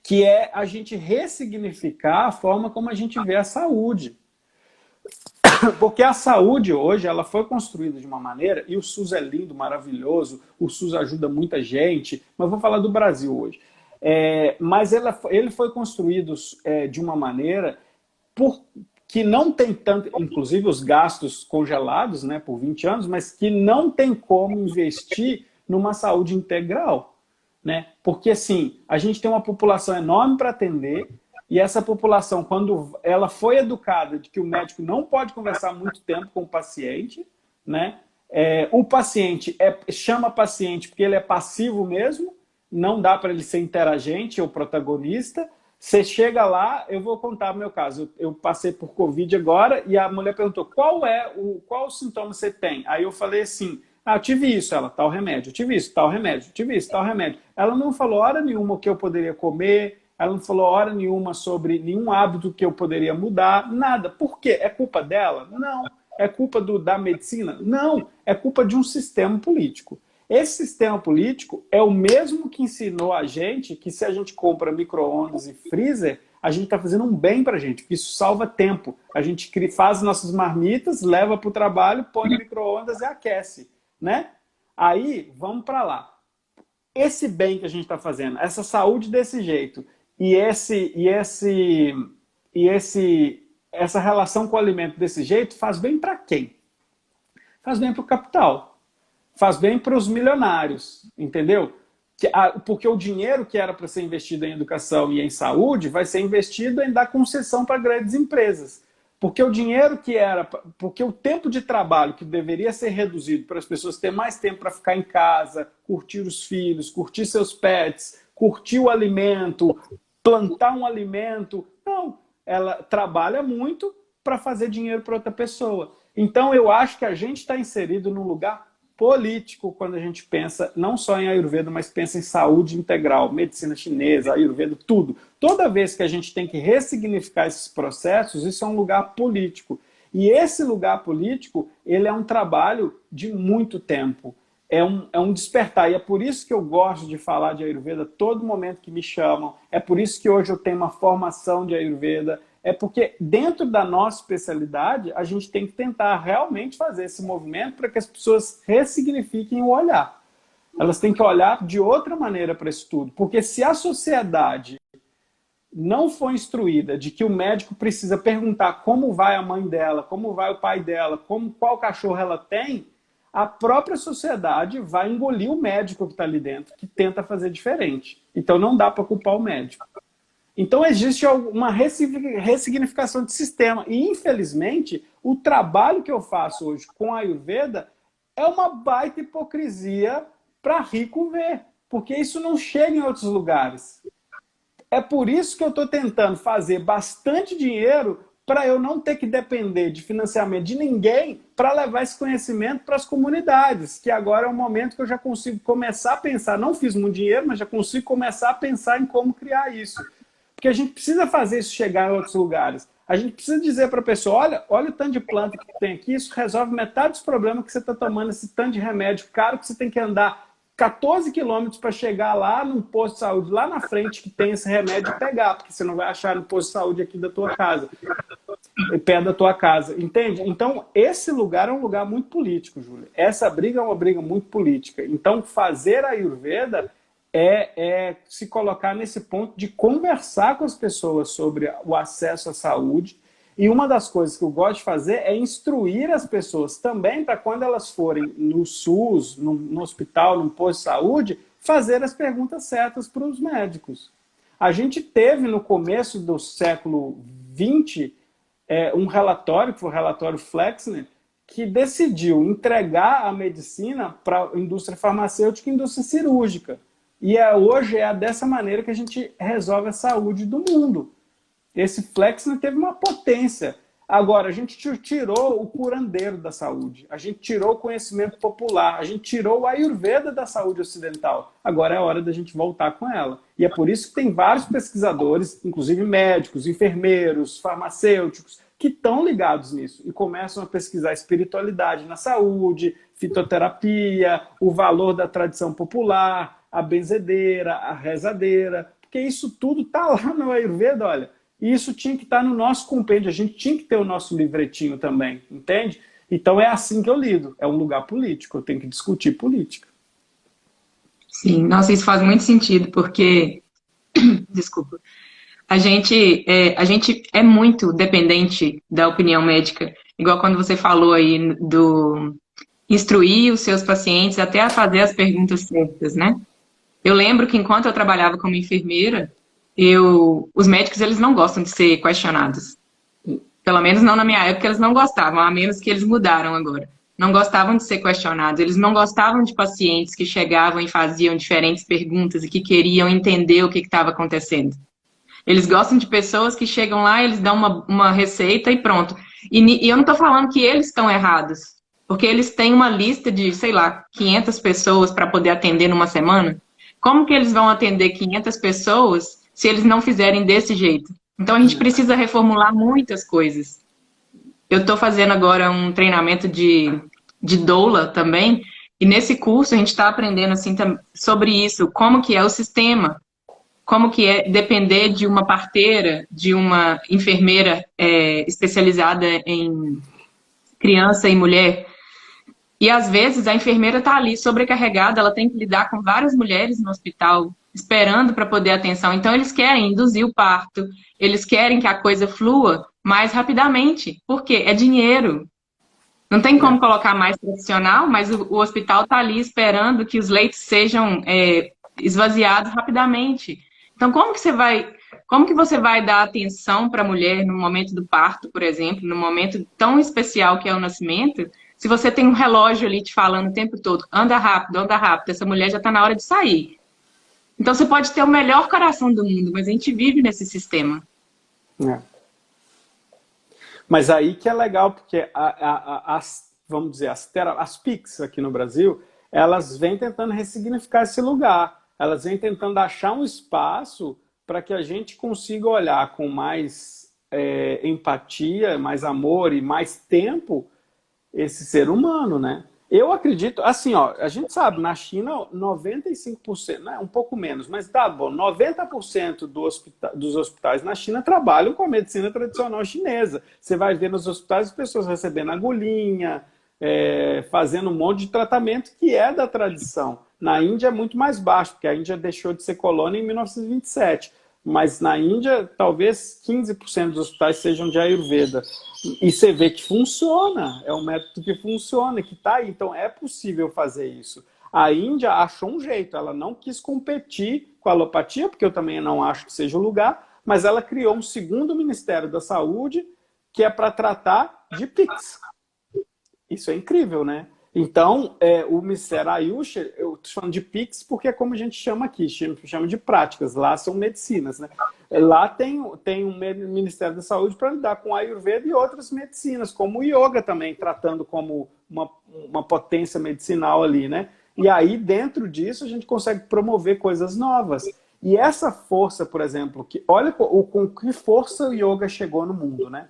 Que é a gente ressignificar a forma como a gente vê a saúde. Porque a saúde hoje, ela foi construída de uma maneira, e o SUS é lindo, maravilhoso, o SUS ajuda muita gente, mas vou falar do Brasil hoje. Mas ele foi construído de uma maneira que não tem tanto, inclusive os gastos congelados, né, por 20 anos, mas que não tem como investir numa saúde integral, né? Porque assim, a gente tem uma população enorme para atender e essa população, quando ela foi educada de que o médico não pode conversar muito tempo com o paciente, né? O paciente chama paciente porque ele é passivo mesmo, não dá para ele ser interagente ou protagonista. Você chega lá, eu vou contar o meu caso. Eu passei por Covid agora e a mulher perguntou qual sintoma você tem? Aí eu falei assim, eu tive isso, ela, tal remédio, eu tive isso, tal remédio, eu tive isso, tal remédio. Ela não falou hora nenhuma o que eu poderia comer, ela não falou hora nenhuma sobre nenhum hábito que eu poderia mudar, nada. Por quê? É culpa dela? Não. É culpa da medicina? Não. É culpa de um sistema político. Esse sistema político é o mesmo que ensinou a gente que se a gente compra micro-ondas e freezer, a gente está fazendo um bem para a gente, porque isso salva tempo. A gente faz nossas marmitas, leva para o trabalho, põe no micro-ondas e aquece, né? Aí, vamos para lá. Esse bem que a gente está fazendo, essa saúde desse jeito, essa relação com o alimento desse jeito, faz bem para quem? Faz bem para o capital. Faz bem para os milionários, entendeu? Porque o dinheiro que era para ser investido em educação e em saúde vai ser investido em dar concessão para grandes empresas. Porque o dinheiro porque o tempo de trabalho que deveria ser reduzido para as pessoas terem mais tempo para ficar em casa, curtir os filhos, curtir seus pets, curtir o alimento, plantar um alimento. Não, ela trabalha muito para fazer dinheiro para outra pessoa. Então eu acho que a gente está inserido num lugar político quando a gente pensa não só em Ayurveda, mas pensa em saúde integral, medicina chinesa, Ayurveda, tudo. Toda vez que a gente tem que ressignificar esses processos, isso é um lugar político. E esse lugar político, ele é um trabalho de muito tempo. É um despertar. E é por isso que eu gosto de falar de Ayurveda todo momento que me chamam. É por isso que hoje eu tenho uma formação de Ayurveda. É porque dentro da nossa especialidade, a gente tem que tentar realmente fazer esse movimento para que as pessoas ressignifiquem o olhar. Elas têm que olhar de outra maneira para isso tudo. Porque se a sociedade não for instruída de que o médico precisa perguntar como vai a mãe dela, como vai o pai dela, qual cachorro ela tem, a própria sociedade vai engolir o médico que está ali dentro, que tenta fazer diferente. Então não dá para culpar o médico. Então existe uma ressignificação de sistema. E, infelizmente, o trabalho que eu faço hoje com a Ayurveda é uma baita hipocrisia para rico ver. Porque isso não chega em outros lugares. É por isso que eu estou tentando fazer bastante dinheiro para eu não ter que depender de financiamento de ninguém para levar esse conhecimento para as comunidades, que agora é o momento que eu já consigo começar a pensar, não fiz muito dinheiro, mas já consigo começar a pensar em como criar isso. Porque a gente precisa fazer isso chegar em outros lugares. A gente precisa dizer para a pessoa, olha o tanto de planta que tem aqui, isso resolve metade dos problemas que você está tomando, esse tanto de remédio caro que você tem que andar 14 quilômetros para chegar lá num posto de saúde, lá na frente, que tem esse remédio e pegar, porque você não vai achar no posto de saúde aqui da tua casa. perto da tua casa, entende? Então, esse lugar é um lugar muito político, Júlia. Essa briga é uma briga muito política. Então, fazer a Ayurveda é se colocar nesse ponto de conversar com as pessoas sobre o acesso à saúde. E uma das coisas que eu gosto de fazer é instruir as pessoas também para quando elas forem no SUS, no hospital, no posto de saúde, fazer as perguntas certas para os médicos. A gente teve no começo do século XX um relatório, que foi o relatório Flexner, que decidiu entregar a medicina para a indústria farmacêutica e indústria cirúrgica. E hoje é dessa maneira que a gente resolve a saúde do mundo. Esse Flexner teve uma potência. Agora, a gente tirou o curandeiro da saúde, a gente tirou o conhecimento popular, a gente tirou o Ayurveda da saúde ocidental. Agora é hora da gente voltar com ela. E é por isso que tem vários pesquisadores, inclusive médicos, enfermeiros, farmacêuticos, que estão ligados nisso e começam a pesquisar espiritualidade na saúde, fitoterapia, o valor da tradição popular, a benzedeira, a rezadeira, porque isso tudo está lá no Ayurveda, olha. E isso tinha que estar no nosso compêndio, a gente tinha que ter o nosso livretinho também, entende? Então é assim que eu lido, é um lugar político, eu tenho que discutir política.
Sim, nossa, isso faz muito sentido, porque, desculpa, a gente é muito dependente da opinião médica, igual quando você falou aí do instruir os seus pacientes até a fazer as perguntas certas, né? Eu lembro que enquanto eu trabalhava como enfermeira, os médicos, eles não gostam de ser questionados. Pelo menos não na minha época, eles não gostavam, a menos que eles mudaram agora. Não gostavam de ser questionados, eles não gostavam de pacientes que chegavam e faziam diferentes perguntas e que queriam entender o que estava acontecendo. Eles gostam de pessoas que chegam lá, eles dão uma receita e pronto. E eu não estou falando que eles estão errados, porque eles têm uma lista de, sei lá, 500 pessoas para poder atender numa semana. Como que eles vão atender 500 pessoas se eles não fizerem desse jeito? Então, a gente precisa reformular muitas coisas. Eu estou fazendo agora um treinamento de doula também, e nesse curso a gente está aprendendo assim, sobre isso, como que é o sistema, como que é depender de uma parteira, de uma enfermeira especializada em criança e mulher. E às vezes a enfermeira está ali sobrecarregada, ela tem que lidar com várias mulheres no hospital, esperando para poder atenção. Então eles querem induzir o parto, eles querem que a coisa flua mais rapidamente, porque é dinheiro. Não tem como colocar mais profissional, mas o hospital está ali esperando que os leitos sejam esvaziados rapidamente. Então como que você vai dar atenção para a mulher no momento do parto, por exemplo, no momento tão especial que é o nascimento, se você tem um relógio ali te falando o tempo todo, anda rápido, essa mulher já está na hora de sair. Então você pode ter o melhor coração do mundo, mas a gente vive nesse sistema.
Mas aí que é legal, porque vamos dizer, as PICs aqui no Brasil, elas vêm tentando ressignificar esse lugar. Elas vêm tentando achar um espaço para que a gente consiga olhar com mais empatia, mais amor e mais tempo esse ser humano, né? Eu acredito, assim, ó, a gente sabe, na China, 95%, né, um pouco menos, mas tá bom, 90% dos hospitais na China trabalham com a medicina tradicional chinesa. Você vai ver nos hospitais as pessoas recebendo agulhinha, fazendo um monte de tratamento que é da tradição. Na Índia é muito mais baixo, porque a Índia deixou de ser colônia em 1927. Mas na Índia, talvez 15% dos hospitais sejam de Ayurveda. E você vê que funciona, é um método que funciona, que está aí. Então é possível fazer isso. A Índia achou um jeito, ela não quis competir com a alopatia, porque eu também não acho que seja o lugar, mas ela criou um segundo Ministério da Saúde, que é para tratar de PICs. Isso é incrível, né? Então, o Ministério Ayush, eu estou falando de PICs porque é como a gente chama aqui, chama de práticas, lá são medicinas, né? Lá tem um Ministério da Saúde para lidar com Ayurveda e outras medicinas, como o Yoga também, tratando como uma potência medicinal ali, né? E aí, dentro disso, a gente consegue promover coisas novas. E essa força, por exemplo, olha com que força o Yoga chegou no mundo, né?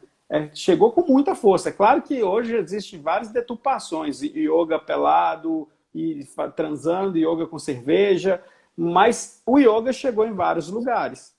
Chegou com muita força. É claro que hoje existem várias deturpações, yoga pelado, e transando, yoga com cerveja, mas o yoga chegou em vários lugares.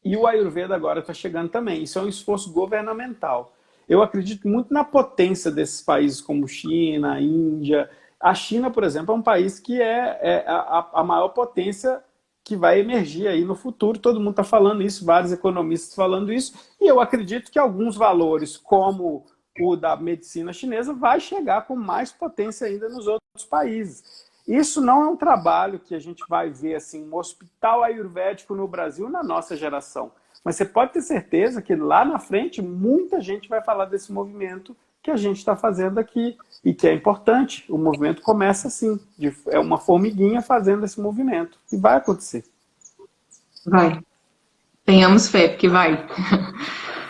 E o Ayurveda agora está chegando também. Isso é um esforço governamental. Eu acredito muito na potência desses países como China, Índia. A China, por exemplo, é um país que é a maior potência que vai emergir aí no futuro. Todo mundo está falando isso, vários economistas falando isso. E eu acredito que alguns valores, como o da medicina chinesa, vai chegar com mais potência ainda nos outros países. Isso não é um trabalho que a gente vai ver assim, um hospital ayurvédico no Brasil na nossa geração. Mas você pode ter certeza que lá na frente muita gente vai falar desse movimento que a gente está fazendo aqui e que é importante. O movimento começa assim, é uma formiguinha fazendo esse movimento. E vai acontecer.
Vai. Tenhamos fé, porque vai.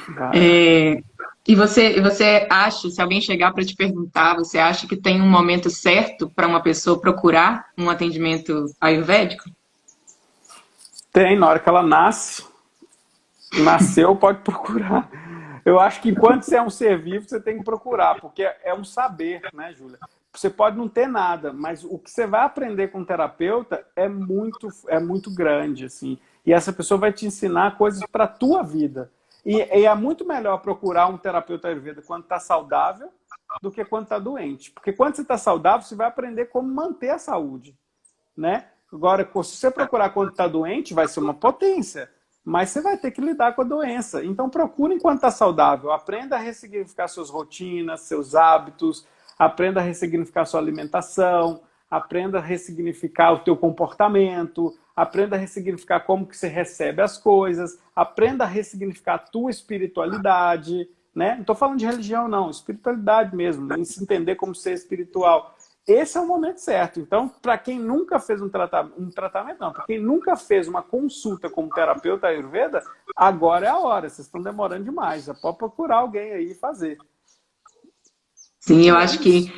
Vai.
E você acha, se alguém chegar para te perguntar, você acha que tem um momento certo para uma pessoa procurar um atendimento ayurvédico?
Tem, na hora que ela nasceu, pode procurar. Eu acho que enquanto você é um ser vivo, você tem que procurar, porque é um saber, né, Júlia? Você pode não ter nada, mas o que você vai aprender com o terapeuta é muito grande, assim. E essa pessoa vai te ensinar coisas para a tua vida. E é muito melhor procurar um terapeuta Ayurveda quando está saudável do que quando está doente. Porque quando você está saudável, você vai aprender como manter a saúde, né? Agora, se você procurar quando está doente, vai ser uma potência. Mas você vai ter que lidar com a doença. Então procure enquanto está saudável. Aprenda a ressignificar suas rotinas, seus hábitos. Aprenda a ressignificar sua alimentação. Aprenda a ressignificar o teu comportamento. Aprenda a ressignificar como que você recebe as coisas. Aprenda a ressignificar a tua espiritualidade. Né? Não estou falando de religião, não. Espiritualidade mesmo. Né? Se entender como ser espiritual. Esse é o momento certo. Então, para quem nunca fez um tratamento, não, para quem nunca fez uma consulta como terapeuta Ayurveda, agora é a hora. Vocês estão demorando demais. Já pode procurar alguém aí e fazer.
Sim, eu acho que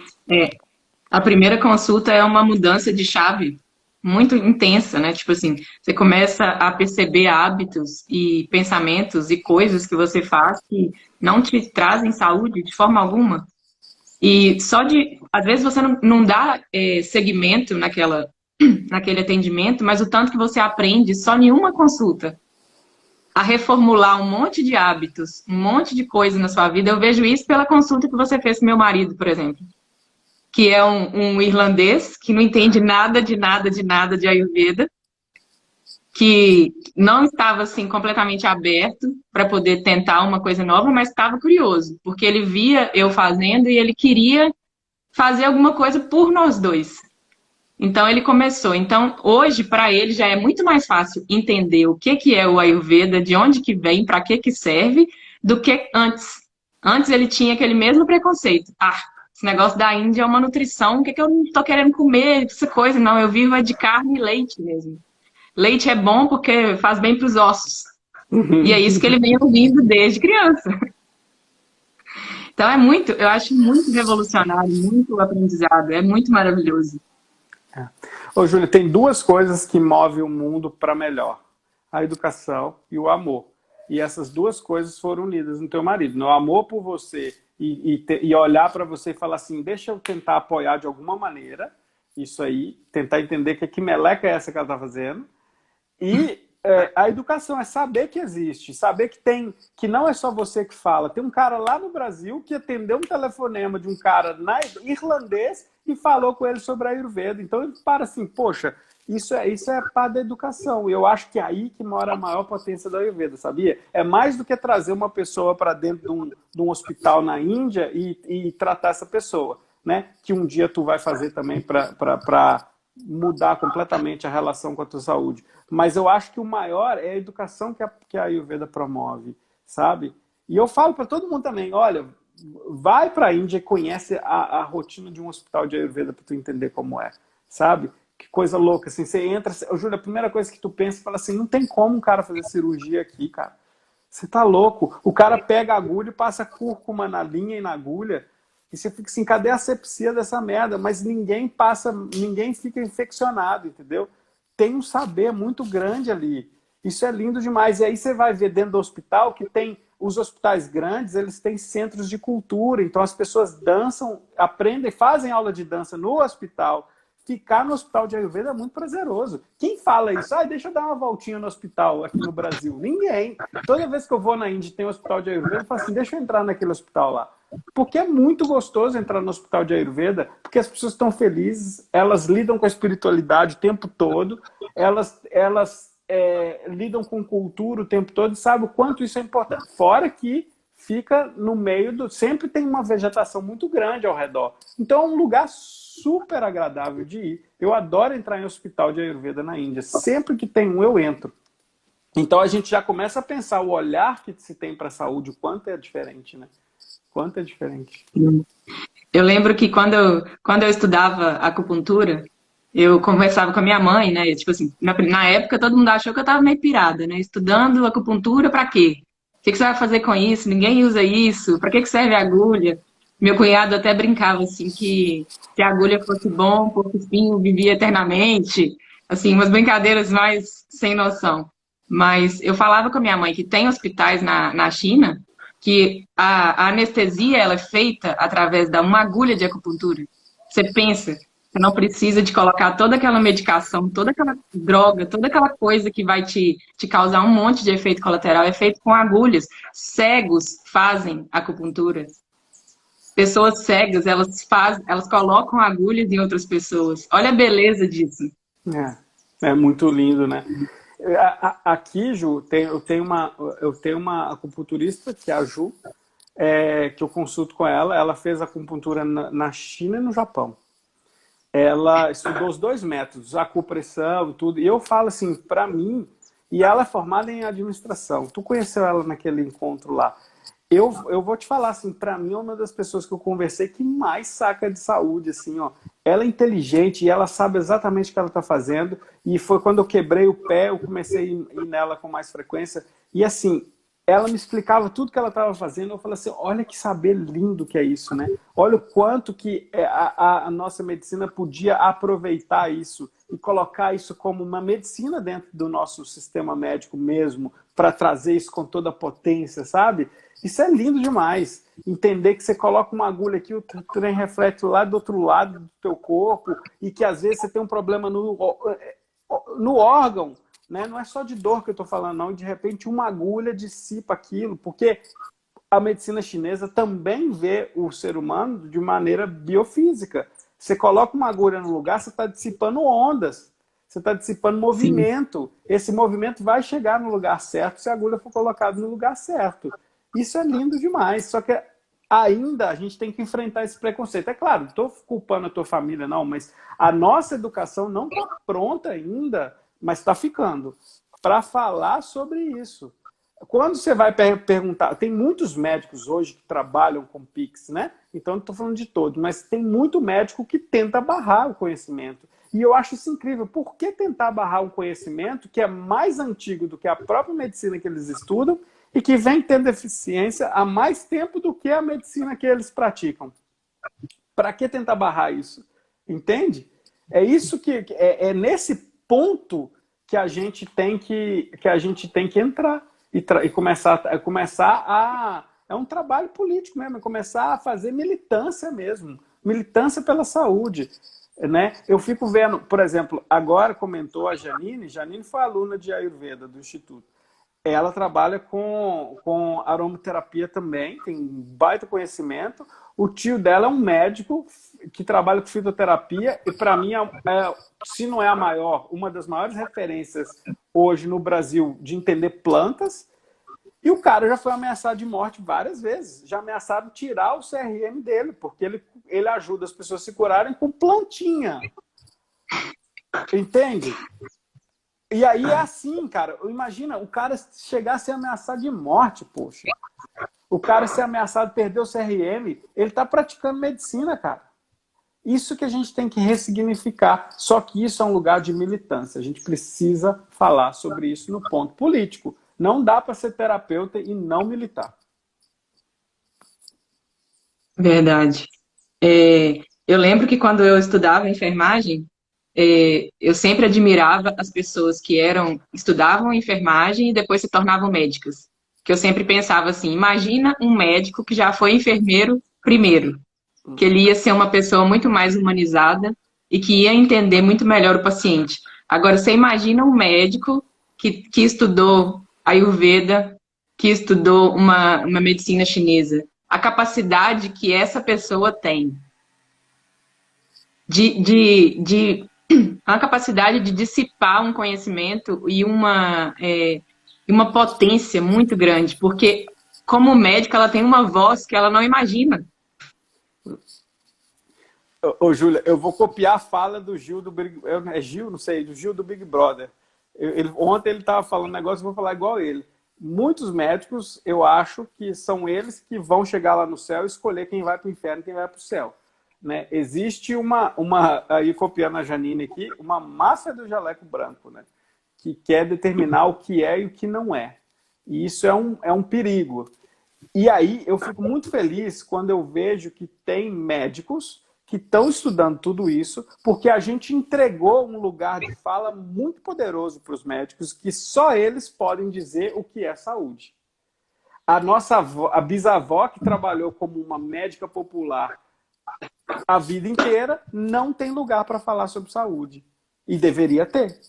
a primeira consulta é uma mudança de chave muito intensa, né? Tipo assim, você começa a perceber hábitos e pensamentos e coisas que você faz que não te trazem saúde de forma alguma. E às vezes você não dá segmento naquele atendimento, mas o tanto que você aprende só em uma consulta a reformular um monte de hábitos, um monte de coisa na sua vida. Eu vejo isso pela consulta que você fez com meu marido, por exemplo, que é um irlandês que não entende nada de Ayurveda, que não estava assim completamente aberto para poder tentar uma coisa nova, mas estava curioso, porque ele via eu fazendo e ele queria fazer alguma coisa por nós dois. Então ele começou. Então hoje para ele já é muito mais fácil entender o que é o Ayurveda, de onde que vem, para que serve, do que antes. Antes ele tinha aquele mesmo preconceito. Ah, esse negócio da Índia é uma nutrição, o que eu não estou querendo comer, essa coisa? Não, eu vivo de carne e leite mesmo. Leite é bom porque faz bem para os ossos. E é isso que ele vem ouvindo desde criança. Então eu acho muito revolucionário, muito aprendizado, é muito maravilhoso.
Ô, Júlia, tem duas coisas que movem o mundo para melhor. A educação e o amor. E essas duas coisas foram unidas no teu marido. O amor por você e olhar para você e falar assim, deixa eu tentar apoiar de alguma maneira isso aí, tentar entender que meleca é essa que ela está fazendo. E a educação é saber que existe, saber que não é só você que fala. Tem um cara lá no Brasil que atendeu um telefonema de um cara irlandês e falou com ele sobre a Ayurveda. Então ele para assim, poxa, isso é parte da educação. E eu acho que é aí que mora a maior potência da Ayurveda, sabia? É mais do que trazer uma pessoa para dentro de um hospital na Índia e tratar essa pessoa, né? Que um dia tu vai fazer também para mudar completamente a relação com a tua saúde. Mas eu acho que o maior é a educação que a Ayurveda promove, sabe? E eu falo para todo mundo também, olha, vai para a Índia e conhece a rotina de um hospital de Ayurveda para tu entender como é, sabe? Que coisa louca, assim, você entra, Júlia, a primeira coisa que tu pensa, fala assim, não tem como um cara fazer cirurgia aqui, cara. Você tá louco. O cara pega a agulha e passa cúrcuma na linha e na agulha, e você fica assim, cadê a asepsia dessa merda? Mas ninguém fica infeccionado, entendeu? Tem um saber muito grande ali. Isso é lindo demais. E aí você vai ver dentro do hospital que tem os hospitais grandes, eles têm centros de cultura. Então as pessoas dançam, aprendem, fazem aula de dança no hospital, ficar no hospital de Ayurveda é muito prazeroso. Quem fala isso? Deixa eu dar uma voltinha no hospital aqui no Brasil. Ninguém. Toda vez que eu vou na Índia e tem um hospital de Ayurveda, eu falo assim, deixa eu entrar naquele hospital lá. Porque é muito gostoso entrar no hospital de Ayurveda, porque as pessoas estão felizes, elas lidam com a espiritualidade o tempo todo, elas lidam com cultura o tempo todo e sabem o quanto isso é importante. Fora que fica no meio do... Sempre tem uma vegetação muito grande ao redor. Então é um lugar super agradável de ir. Eu adoro entrar em hospital de Ayurveda na Índia. Sempre que tem um, eu entro. Então a gente já começa a pensar o olhar que se tem para a saúde, o quanto é diferente, né? Quanto é diferente.
Eu lembro que quando eu estudava acupuntura, eu conversava com a minha mãe, né? Tipo assim, na época todo mundo achou que eu tava meio pirada, né? Estudando acupuntura pra quê? O que você vai fazer com isso? Ninguém usa isso. Pra que serve a agulha? Meu cunhado até brincava assim que se a agulha fosse bom, porque o espinho vivia eternamente. Assim, umas brincadeiras mais sem noção. Mas eu falava com a minha mãe que tem hospitais na China que a anestesia ela é feita através de uma agulha de acupuntura. Você pensa, você não precisa de colocar toda aquela medicação, toda aquela droga, toda aquela coisa que vai te causar um monte de efeito colateral. É feito com agulhas. Cegos fazem acupuntura. Pessoas cegas, elas colocam agulhas em outras pessoas. Olha a beleza disso.
É muito lindo, né? Aqui, Ju, eu tenho uma acupunturista, que é a Ju, que eu consulto com ela. Ela fez acupuntura na China e no Japão. Ela estudou os 2 métodos, acupressão e tudo. E eu falo assim, para mim, e ela é formada em administração. Tu conheceu ela naquele encontro lá. Eu vou te falar, assim, para mim é uma das pessoas que eu conversei que mais saca de saúde, assim, ó. Ela é inteligente e ela sabe exatamente o que ela está fazendo. E foi quando eu quebrei o pé, eu comecei a ir nela com mais frequência. E assim, ela me explicava tudo que ela estava fazendo. Eu falei assim, olha que saber lindo que é isso, né? Olha o quanto que a nossa medicina podia aproveitar isso e colocar isso como uma medicina dentro do nosso sistema médico mesmo, para trazer isso com toda a potência, sabe? Isso é lindo demais. Entender que você coloca uma agulha aqui, o trem reflete lá do outro lado do teu corpo e que às vezes você tem um problema no órgão, né? Não é só de dor que eu estou falando, não. De repente uma agulha dissipa aquilo, porque a medicina chinesa também vê o ser humano de maneira biofísica. Você coloca uma agulha no lugar, você está dissipando ondas, você está dissipando movimento. Sim. Esse movimento vai chegar no lugar certo se a agulha for colocada no lugar certo. Isso é lindo demais, só que ainda a gente tem que enfrentar esse preconceito. É claro, não estou culpando a tua família, não, mas a nossa educação não está pronta ainda, mas está ficando, para falar sobre isso. Quando você vai perguntar, tem muitos médicos hoje que trabalham com Pix, né? Então não estou falando de todos, mas tem muito médico que tenta barrar o conhecimento. E eu acho isso incrível. Por que tentar barrar um conhecimento que é mais antigo do que a própria medicina que eles estudam e que vem tendo eficiência há mais tempo do que a medicina que eles praticam? Para que tentar barrar isso? Entende? É isso que é nesse ponto que a gente tem que entrar e começar a... É um trabalho político mesmo, é começar a fazer militância mesmo, militância pela saúde. Né? Eu fico vendo, por exemplo, agora comentou a Janine foi aluna de Ayurveda do Instituto. Ela trabalha com aromaterapia também, tem um baita conhecimento. O tio dela é um médico que trabalha com fitoterapia e, para mim, se não é a maior, uma das maiores referências hoje no Brasil de entender plantas. E o cara já foi ameaçado de morte várias vezes. Já ameaçaram tirar o CRM dele, porque ele ajuda as pessoas a se curarem com plantinha. Entende? E aí é assim, cara. Imagina, o cara chegar a ser ameaçado de morte, poxa. O cara ser ameaçado de perder o CRM, ele está praticando medicina, cara. Isso que a gente tem que ressignificar. Só que isso é um lugar de militância. A gente precisa falar sobre isso no ponto político. Não dá para ser terapeuta e não militar.
Verdade. Eu lembro que quando eu estudava enfermagem, eu sempre admirava as pessoas que estudavam enfermagem e depois se tornavam médicas. Que eu sempre pensava assim, imagina um médico que já foi enfermeiro primeiro, que ele ia ser uma pessoa muito mais humanizada e que ia entender muito melhor o paciente. Agora, você imagina um médico que estudou Ayurveda, que estudou uma medicina chinesa, a capacidade que essa pessoa tem de a capacidade de dissipar um conhecimento e uma potência muito grande, porque como médica ela tem uma voz que ela não imagina.
Ô, Júlia, eu vou copiar a fala do Gil do Big Brother. É Gil? Não sei, do Gil do Big Brother. Ontem ele estava falando um negócio, eu vou falar igual ele. Muitos médicos, eu acho que são eles que vão chegar lá no céu e escolher quem vai para o inferno e quem vai para o céu. Né? Existe aí copiando a Janine aqui, uma máfia do jaleco branco, né? Que quer determinar o que é e o que não é. E isso é um perigo. E aí eu fico muito feliz quando eu vejo que tem médicos que estão estudando tudo isso, porque a gente entregou um lugar de fala muito poderoso para os médicos, que só eles podem dizer o que é saúde. A bisavó, que trabalhou como uma médica popular a vida inteira, não tem lugar para falar sobre saúde. E deveria ter.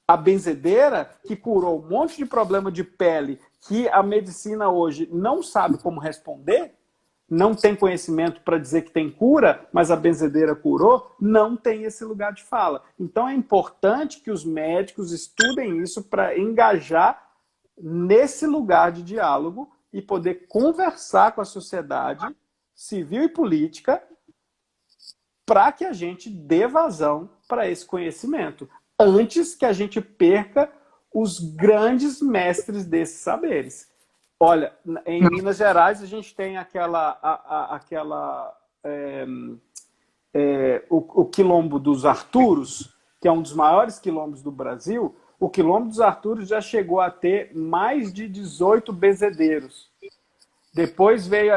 A benzedeira, que curou um monte de problema de pele, que a medicina hoje não sabe como responder, não tem conhecimento para dizer que tem cura, mas a benzedeira curou, não tem esse lugar de fala. Então é importante que os médicos estudem isso para engajar nesse lugar de diálogo e poder conversar com a sociedade civil e política para que a gente dê vazão para esse conhecimento, antes que a gente perca os grandes mestres desses saberes. Olha, em Minas Gerais a gente tem o Quilombo dos Arturos, que é um dos maiores quilombos do Brasil. O Quilombo dos Arturos já chegou a ter mais de 18 benzedeiros. Depois veio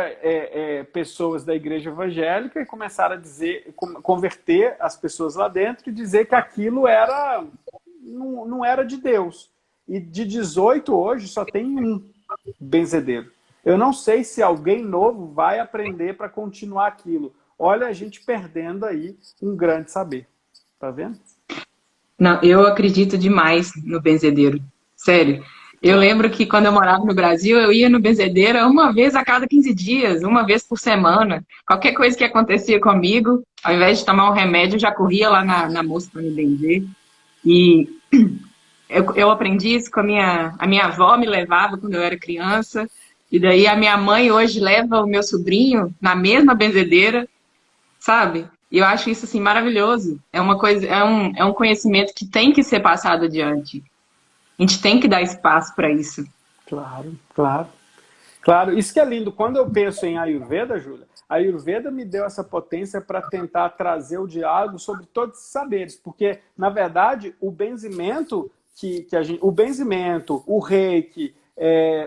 pessoas da igreja evangélica e começaram a converter as pessoas lá dentro e dizer que aquilo não era de Deus. E de 18 hoje só tem um benzedeiro. Eu não sei se alguém novo vai aprender para continuar aquilo. Olha a gente perdendo aí um grande saber. Tá vendo?
Não, eu acredito demais no benzedeiro. Sério. Eu lembro que quando eu morava no Brasil, eu ia no benzedeiro uma vez a cada 15 dias, uma vez por semana. Qualquer coisa que acontecia comigo, ao invés de tomar um remédio, eu já corria lá na moça para me benzer. E eu aprendi isso com a minha avó, me levava quando eu era criança. E daí a minha mãe hoje leva o meu sobrinho na mesma benzedeira, sabe? E eu acho isso assim maravilhoso. É uma coisa, é um conhecimento que tem que ser passado adiante. A gente tem que dar espaço para isso.
Claro, claro. Claro, isso que é lindo. Quando eu penso em Ayurveda, Júlia, a Ayurveda me deu essa potência para tentar trazer o diálogo sobre todos os saberes. Porque, na verdade, o benzimento, o reiki,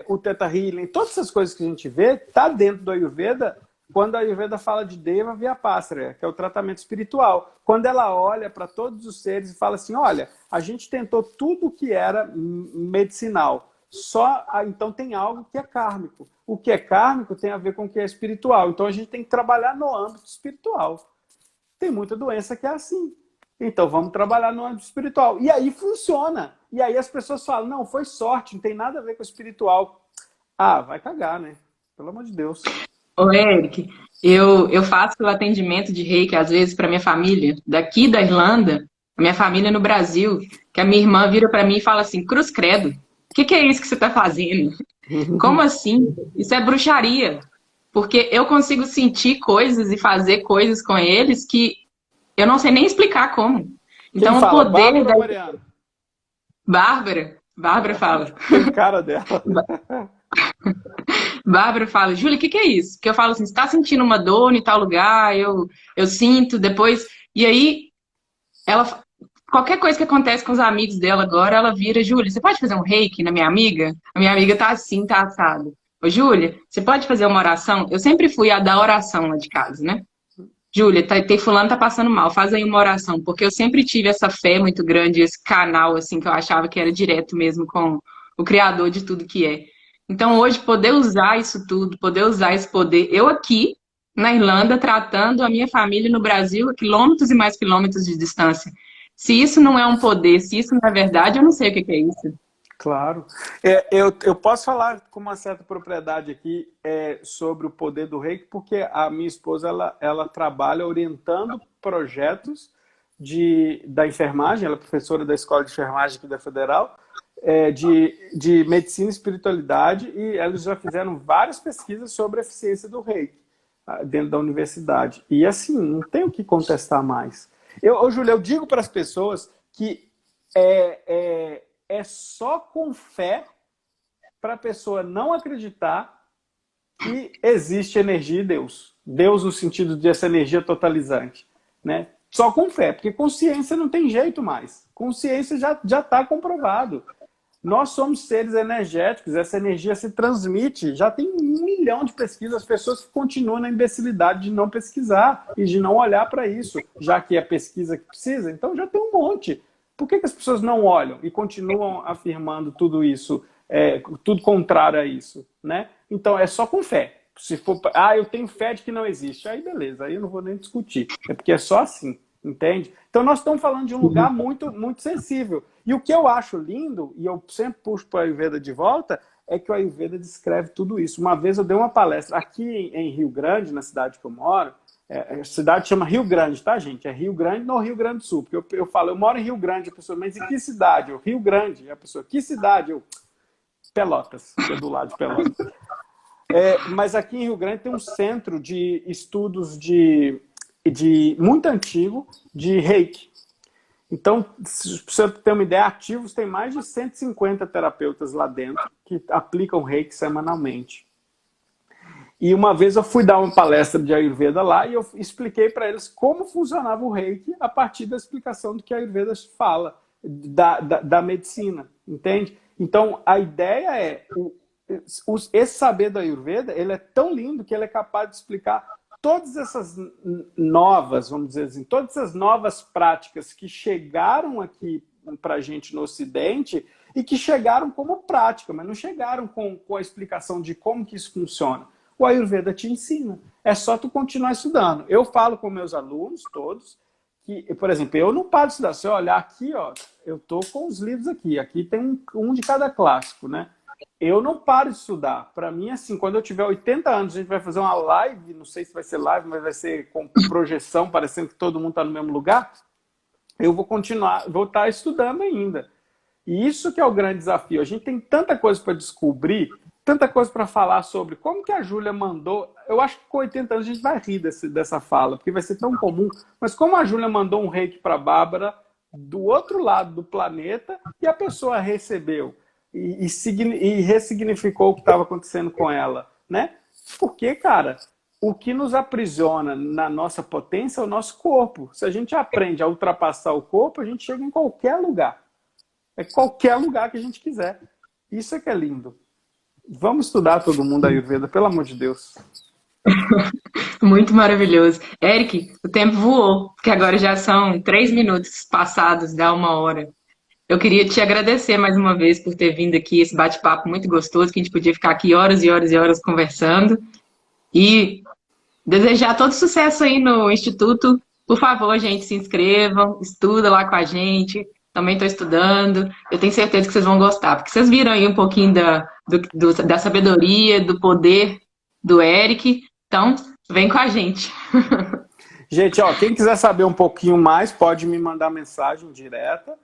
o Theta Healing, todas essas coisas que a gente vê, está dentro do Ayurveda, quando a Ayurveda fala de Deva Vyapasarya, que é o tratamento espiritual. Quando ela olha para todos os seres e fala assim, olha, a gente tentou tudo que era medicinal, então tem algo que é kármico. O que é kármico tem a ver com o que é espiritual. Então a gente tem que trabalhar no âmbito espiritual. Tem muita doença que é assim. Então vamos trabalhar no âmbito espiritual. E aí funciona. E aí as pessoas falam, não, foi sorte, não tem nada a ver com o espiritual. Ah, vai cagar, né? Pelo amor de Deus.
Ô, Eric, eu faço o atendimento de reiki, às vezes, para minha família, daqui da Irlanda, a minha família no Brasil, que a minha irmã vira para mim e fala assim, cruz credo, o que é isso que você está fazendo? Como assim? Isso é bruxaria. Porque eu consigo sentir coisas e fazer coisas com eles que eu não sei nem explicar como. Então,
quem fala?
o poder
Bárbara
da...
ou Mariana?
Bárbara fala.
Tem cara dela.
Bárbara fala, Júlia, o que é isso? Que eu falo assim, você está sentindo uma dor em tal lugar? Eu sinto, depois... E aí, ela... Qualquer coisa que acontece com os amigos dela agora, ela vira, Júlia, você pode fazer um reiki na minha amiga? A minha amiga tá assim, tá assado. Ô, Júlia, você pode fazer uma oração? Eu sempre fui a da oração lá de casa, né? Júlia, tem fulano tá passando mal, faz aí uma oração. Porque eu sempre tive essa fé muito grande, esse canal, assim, que eu achava que era direto mesmo com o Criador de tudo que é. Então, hoje, poder usar isso tudo, poder usar esse poder, eu aqui, na Irlanda, tratando a minha família no Brasil a quilômetros e mais quilômetros de distância. Se isso não é um poder, se isso não é verdade, eu não sei o que é isso.
Claro. Eu posso falar com uma certa propriedade aqui sobre o poder do reiki, porque a minha esposa ela trabalha orientando projetos da enfermagem, ela é professora da Escola de Enfermagem aqui da Federal, de medicina e espiritualidade, e eles já fizeram várias pesquisas sobre a eficiência do reiki dentro da universidade. E assim, não tem o que contestar mais. Júlia, eu digo para as pessoas que é só com fé para a pessoa não acreditar que existe energia em Deus. Deus no sentido dessa energia totalizante, né? Só com fé, porque consciência não tem jeito mais. Consciência já está comprovado. Nós somos seres energéticos, essa energia se transmite. Já tem 1 milhão de pesquisas, as pessoas que continuam na imbecilidade de não pesquisar e de não olhar para isso, já que é pesquisa que precisa, então já tem um monte. Por que as pessoas não olham e continuam afirmando tudo isso, tudo contrário a isso, né? Então é só com fé. Se for, eu tenho fé de que não existe, aí beleza, aí eu não vou nem discutir. É porque é só assim, entende? Então nós estamos falando de um lugar muito, muito sensível. E o que eu acho lindo, e eu sempre puxo para o Ayurveda de volta, é que o Ayurveda descreve tudo isso. Uma vez eu dei uma palestra aqui em Rio Grande, na cidade que eu moro. A cidade chama Rio Grande, tá, gente? É Rio Grande no Rio Grande do Sul. Porque eu falo, eu moro em Rio Grande, a pessoa, mas em que cidade? Eu, Rio Grande. A pessoa, que cidade? Eu, Pelotas, que é do lado de Pelotas. Mas aqui em Rio Grande tem um centro de estudos muito antigo de Reiki. Então, para você ter uma ideia, ativos tem mais de 150 terapeutas lá dentro que aplicam Reiki semanalmente. E uma vez eu fui dar uma palestra de Ayurveda lá e eu expliquei para eles como funcionava o Reiki a partir da explicação do que a Ayurveda fala, da medicina, entende? Então, a ideia esse saber da Ayurveda, ele é tão lindo que ele é capaz de explicar todas essas novas, vamos dizer assim, todas essas novas práticas que chegaram aqui para a gente no Ocidente e que chegaram como prática, mas não chegaram com a explicação de como que isso funciona. O Ayurveda te ensina. É só tu continuar estudando. Eu falo com meus alunos todos que, por exemplo, eu não paro de estudar. Se eu olhar aqui, ó, eu tô com os livros aqui. Aqui tem um de cada clássico, né? Eu não paro de estudar. Para mim, assim, quando eu tiver 80 anos, a gente vai fazer uma live, não sei se vai ser live, mas vai ser com projeção, parecendo que todo mundo está no mesmo lugar. Eu vou continuar, vou estar estudando ainda. E isso que é o grande desafio. A gente tem tanta coisa para descobrir, tanta coisa para falar sobre como que a Júlia mandou. Eu acho que com 80 anos a gente vai rir dessa fala, porque vai ser tão comum. Mas como a Júlia mandou um reiki para a Bárbara do outro lado do planeta e a pessoa recebeu e ressignificou o que estava acontecendo com ela, né? Porque, cara, o que nos aprisiona na nossa potência é o nosso corpo. Se a gente aprende a ultrapassar o corpo, a gente chega em qualquer lugar. É qualquer lugar que a gente quiser. Isso é que é lindo. Vamos estudar todo mundo a Ayurveda, pelo amor de Deus.
Muito maravilhoso. Eric, o tempo voou, porque agora já são 3 minutos passados da 1 hora. Eu queria te agradecer mais uma vez por ter vindo aqui, esse bate-papo muito gostoso, que a gente podia ficar aqui horas e horas e horas conversando. E desejar todo sucesso aí no Instituto. Por favor, gente, se inscrevam, estuda lá com a gente. Também estou estudando. Eu tenho certeza que vocês vão gostar, porque vocês viram aí um pouquinho da sabedoria, do poder do Eric. Então, vem com a gente.
Gente, ó, quem quiser saber um pouquinho mais, pode me mandar mensagem direta.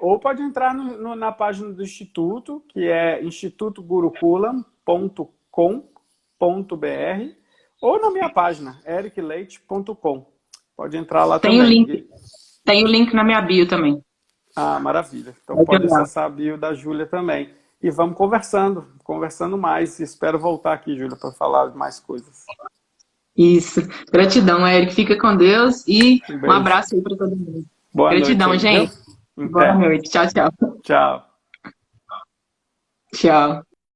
Ou pode entrar na página do Instituto, que é institutogurukulam.com.br, ou na minha página, ericleite.com. Pode entrar lá também.
Tem o link na minha bio também.
Ah, maravilha. Então pode acessar a bio da Júlia também. E vamos conversando mais. Espero voltar aqui, Júlia, para falar de mais coisas.
Isso. Gratidão, Eric. Fica com Deus e um abraço aí para todo mundo.
Boa
Gratidão,
noite,
gente. Boa noite. Tchau, tchau.
Tchau.
Tchau.